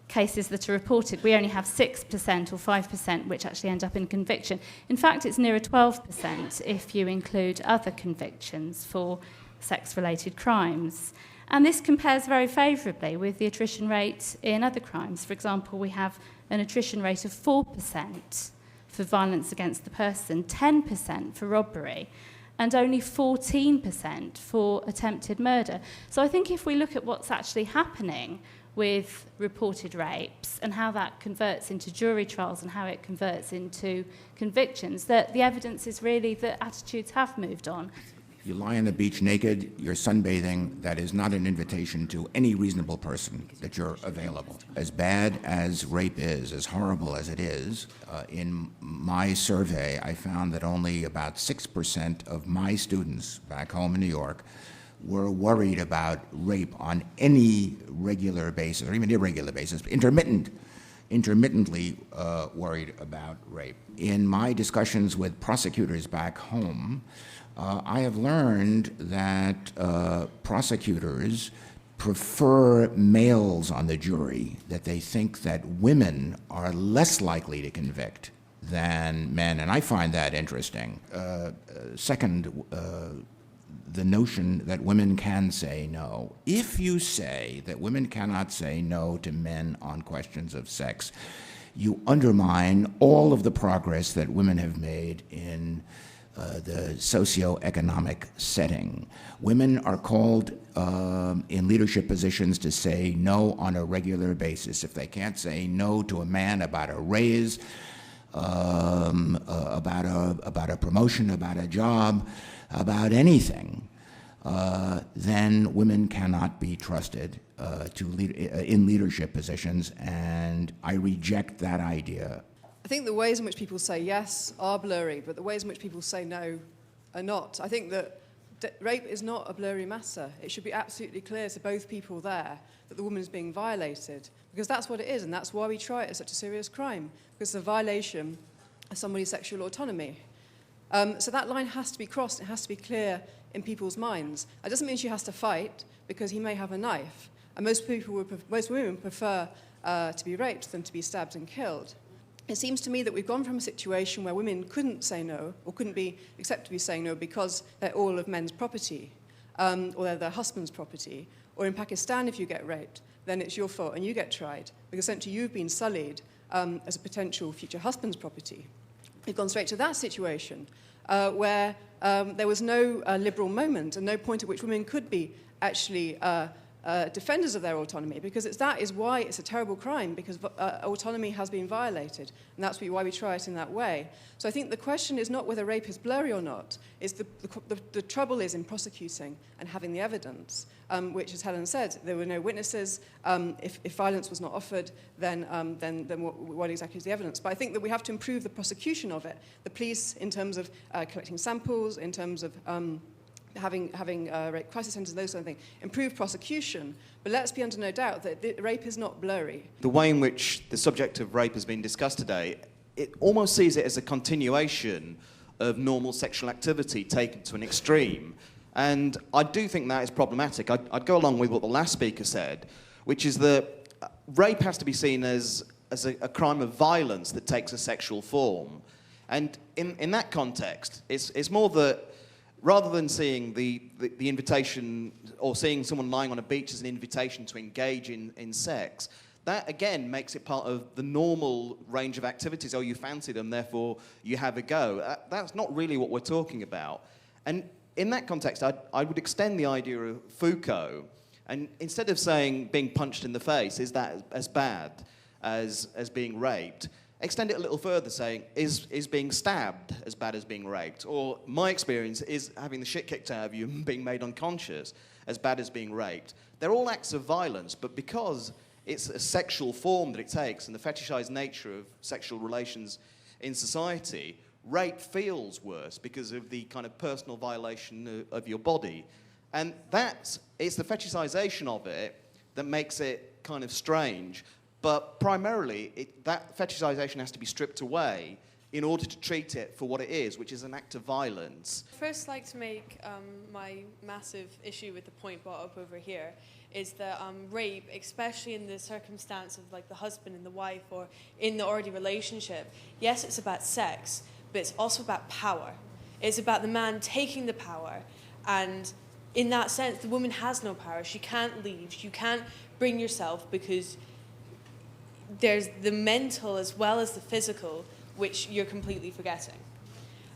cases that are reported, we only have 6% or 5% which actually end up in conviction. In fact, it's nearer 12% if you include other convictions for sex-related crimes. And this compares very favourably with the attrition rate in other crimes. For example, we have an attrition rate of 4% for violence against the person, 10% for robbery, and only 14% for attempted murder. So I think if we look at what's actually happening with reported rapes and how that converts into jury trials and how it converts into convictions, that the evidence is really that attitudes have moved on. You lie on the beach naked, you're sunbathing, that is not an invitation to any reasonable person that you're available. As bad as rape is, as horrible as it is, in my survey, I found that only about 6% of my students back home in New York were worried about rape on any regular basis, or even irregular basis, intermittently worried about rape. In my discussions with prosecutors back home, I have learned that prosecutors prefer males on the jury, that they think that women are less likely to convict than men, and I find that interesting. Second, the notion that women can say no. If you say that women cannot say no to men on questions of sex, you undermine all of the progress that women have made in the socioeconomic setting. Women are called in leadership positions to say no on a regular basis. If they can't say no to a man about a raise, about a promotion, about a job, about anything, then women cannot be trusted to lead in leadership positions, and I reject that idea. I think the ways in which people say yes are blurry, but the ways in which people say no are not. I think that rape is not a blurry matter. It should be absolutely clear to both people there that the woman is being violated, because that's what it is, and that's why we try it as such a serious crime, because it's a violation of somebody's sexual autonomy. So that line has to be crossed. It has to be clear in people's minds. That doesn't mean she has to fight, because he may have a knife, and most women prefer to be raped than to be stabbed and killed. It seems to me that we've gone from a situation where women couldn't say no, or couldn't be accepted to be saying no because they're all of men's property, or they're their husband's property. Or in Pakistan, if you get raped, then it's your fault and you get tried, because essentially you've been sullied as a potential future husband's property. We've gone straight to that situation where there was no liberal moment and no point at which women could be actually defenders of their autonomy, because that is why it's a terrible crime, because autonomy has been violated, and that's why we try it in that way. So I think the question is not whether rape is blurry or not. It's the trouble is in prosecuting and having the evidence, which, as Helen said, there were no witnesses. If violence was not offered, then what exactly is the evidence? But I think that we have to improve the prosecution of it. The police, in terms of collecting samples, in terms of having rape crisis centres, those sort of things, improve prosecution. But let's be under no doubt that rape is not blurry. The way in which the subject of rape has been discussed today, it almost sees it as a continuation of normal sexual activity taken to an extreme. And I do think that is problematic. I'd go along with what the last speaker said, which is that rape has to be seen as a crime of violence that takes a sexual form. And in that context, it's more that rather than seeing the invitation, or seeing someone lying on a beach as an invitation to engage in sex, that again makes it part of the normal range of activities. Oh, you fancy them, therefore you have a go. That's not really what we're talking about. And in that context, I would extend the idea of Foucault, and instead of saying being punched in the face, is that as bad as being raped, extend it a little further, saying, is being stabbed as bad as being raped? Or my experience is having the shit kicked out of you and being made unconscious as bad as being raped. They're all acts of violence, but because it's a sexual form that it takes and the fetishized nature of sexual relations in society, rape feels worse because of the kind of personal violation of your body. And it's the fetishization of it that makes it kind of strange. But primarily, that fetishization has to be stripped away in order to treat it for what it is, which is an act of violence. I'd first like to make my massive issue with the point brought up over here is that rape, especially in the circumstance of like the husband and the wife or in the already relationship, yes, it's about sex, but it's also about power. It's about the man taking the power, and in that sense, the woman has no power. She can't leave. You can't bring yourself, because there's the mental as well as the physical, which you're completely forgetting.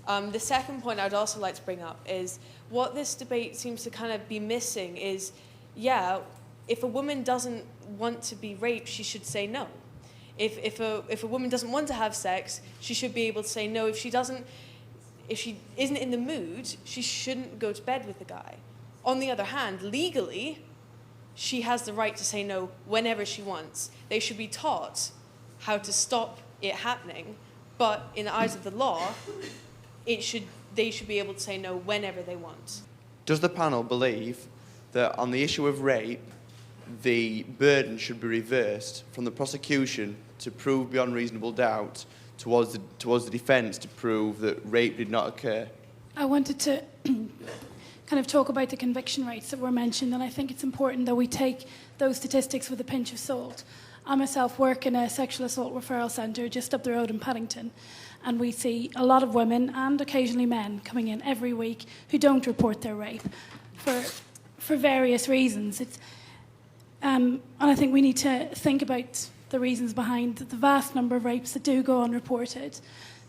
The second point I'd also like to bring up is what this debate seems to kind of be missing is, yeah, if a woman doesn't want to be raped, she should say no. If a woman doesn't want to have sex, she should be able to say no. If she isn't in the mood, she shouldn't go to bed with the guy. On the other hand, legally, she has the right to say no whenever she wants. They should be taught how to stop it happening, but in the eyes of the law, they should be able to say no whenever they want. Does the panel believe that on the issue of rape, the burden should be reversed from the prosecution to prove beyond reasonable doubt towards the defence to prove that rape did not occur? I wanted to kind of talk about the conviction rates that were mentioned, and I think it's important that we take those statistics with a pinch of salt. I myself work in a sexual assault referral centre just up the road in Paddington, and we see a lot of women and occasionally men coming in every week who don't report their rape for various reasons. And I think we need to think about the reasons behind the vast number of rapes that do go unreported,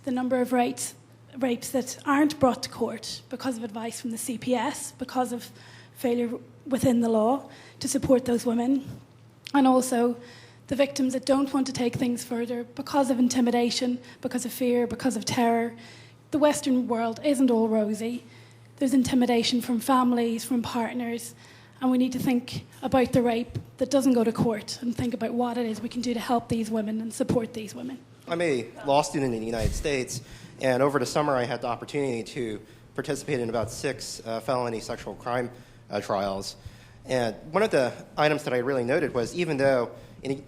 the number of rapes that aren't brought to court because of advice from the CPS, because of failure within the law to support those women, and also the victims that don't want to take things further because of intimidation, because of fear, because of terror. The Western world isn't all rosy. There's intimidation from families, from partners, and we need to think about the rape that doesn't go to court and think about what it is we can do to help these women and support these women. I'm a law student in the United States, and over the summer I had the opportunity to participate in about 6 felony sexual crime trials. And one of the items that I really noted was, even though,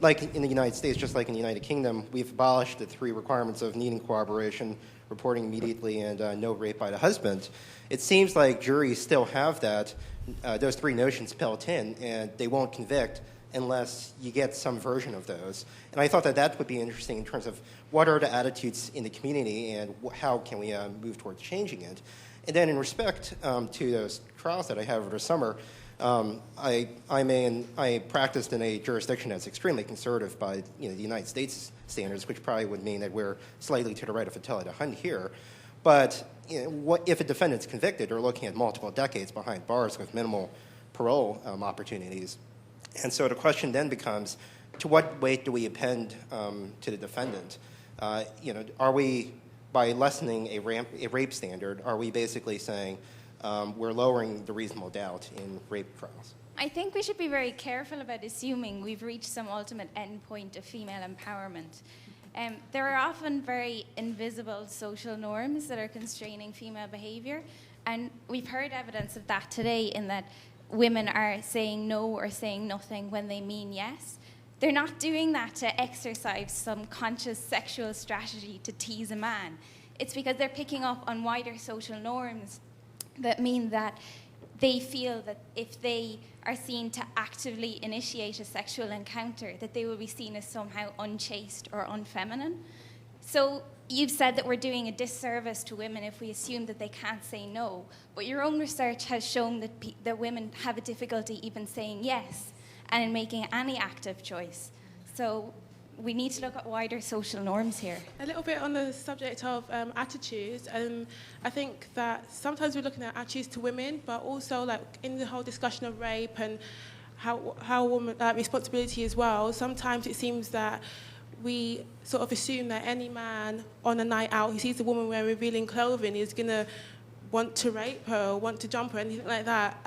like in the United States, just like in the United Kingdom, we've abolished the 3 requirements of needing cooperation, reporting immediately, and no rape by the husband, it seems like juries still have those 3 notions built in, and they won't convict unless you get some version of those. And I thought that would be interesting in terms of what are the attitudes in the community and how can we move towards changing it. And then in respect to those trials that I have over the summer, I practiced in a jurisdiction that's extremely conservative by the United States standards, which probably would mean that we're slightly to the right of Attila the Hun here. But what if a defendant's convicted, or looking at multiple decades behind bars with minimal parole opportunities? And so the question then becomes, to what weight do we append to the defendant? Are we, by lessening a rape standard, are we basically saying we're lowering the reasonable doubt in rape trials? I think we should be very careful about assuming we've reached some ultimate endpoint of female empowerment. There are often very invisible social norms that are constraining female behaviour, and we've heard evidence of that today in that women are saying no or saying nothing when they mean yes. They're not doing that to exercise some conscious sexual strategy to tease a man. It's because they're picking up on wider social norms that mean that they feel that if they are seen to actively initiate a sexual encounter, that they will be seen as somehow unchaste or unfeminine. So you've said that we're doing a disservice to women if we assume that they can't say no, but your own research has shown that women have a difficulty even saying yes and in making any active choice. So we need to look at wider social norms here. A little bit on the subject of attitudes. I think that sometimes we're looking at attitudes to women, but also like in the whole discussion of rape and how women responsibility as well. Sometimes it seems that we sort of assume that any man on a night out who sees a woman wearing revealing clothing is going to want to rape her or want to jump her, anything like that.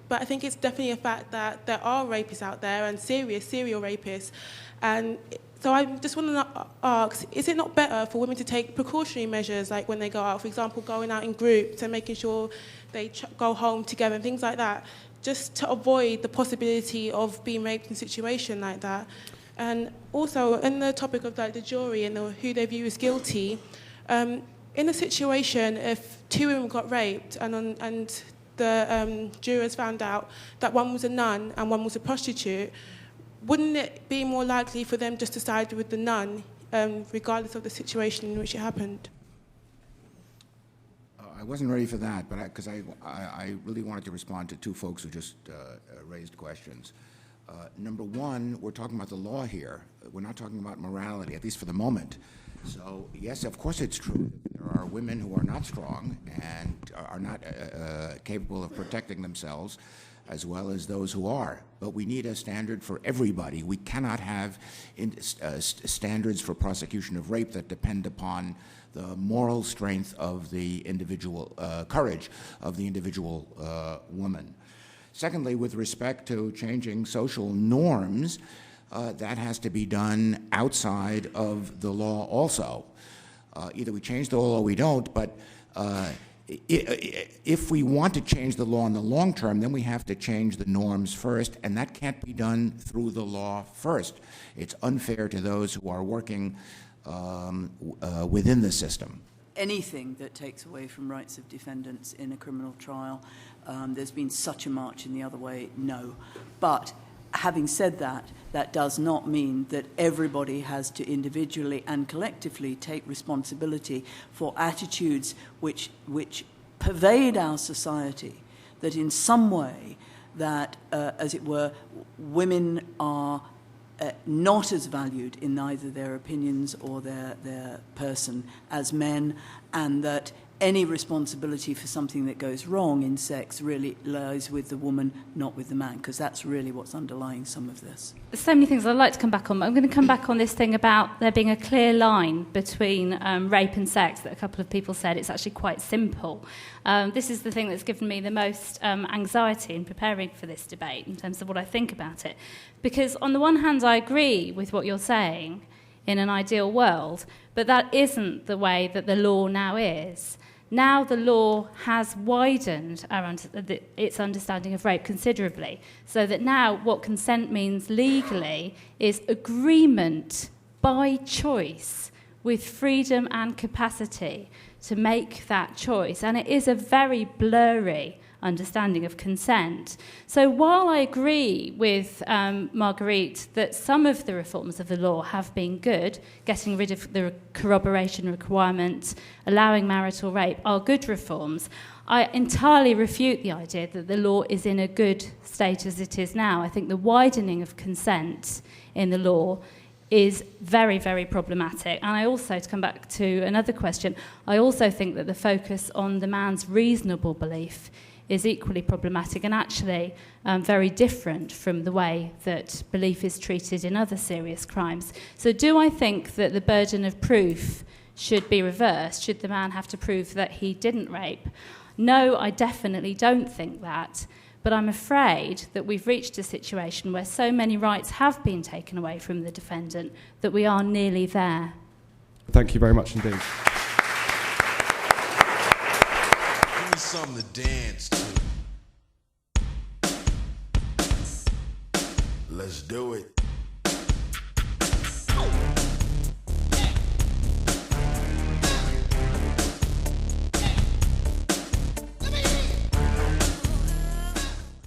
But I think it's definitely a fact that there are rapists out there and serious serial rapists. And so I just want to ask, is it not better for women to take precautionary measures, like when they go out, for example, going out in groups and making sure they go home together and things like that, just to avoid the possibility of being raped in a situation like that? And also, in the topic of like the jury and who they view as guilty, in a situation if 2 women got raped and the jurors found out that one was a nun and one was a prostitute, wouldn't it be more likely for them just to side with the nun, regardless of the situation in which it happened? I wasn't ready for that, but because I really wanted to respond to 2 folks who just raised questions. Number one, we're talking about the law here. We're not talking about morality, at least for the moment. So, yes, of course it's true. There are women who are not strong and are not capable of protecting themselves, as well as those who are. But we need a standard for everybody. We cannot have standards for prosecution of rape that depend upon the moral strength of the individual, courage of the individual woman. Secondly, with respect to changing social norms, that has to be done outside of the law also. Either we change the law or we don't, but if we want to change the law in the long term, then we have to change the norms first, and that can't be done through the law first. It's unfair to those who are working within the system. Anything that takes away from rights of defendants in a criminal trial, there's been such a march in the other way, no. But having said that, that does not mean that everybody has to individually and collectively take responsibility for attitudes which pervade our society, that in some way that, as it were, women are not as valued in either their opinions or their person as men, and that any responsibility for something that goes wrong in sex really lies with the woman, not with the man, because that's really what's underlying some of this. There's so many things I'd like to come back on, but I'm going to come back on this thing about there being a clear line between rape and sex that a couple of people said. It's actually quite simple. This is the thing that's given me the most anxiety in preparing for this debate in terms of what I think about it. Because on the one hand, I agree with what you're saying in an ideal world, but that isn't the way that the law now is. Now the law has widened its understanding of rape considerably, so that now what consent means legally is agreement by choice with freedom and capacity to make that choice. And it is a very blurry understanding of consent. So while I agree with Marguerite that some of the reforms of the law have been good, getting rid of the corroboration requirement, allowing marital rape are good reforms, I entirely refute the idea that the law is in a good state as it is now. I think the widening of consent in the law is very, very problematic. And I also, to come back to another question, I also think that the focus on the man's reasonable belief is equally problematic and actually very different from the way that belief is treated in other serious crimes. So do I think that the burden of proof should be reversed? Should the man have to prove that he didn't rape? No, I definitely don't think that. But I'm afraid that we've reached a situation where so many rights have been taken away from the defendant that we are nearly there. Thank you very much indeed. Give me something to dance to. Let's do it.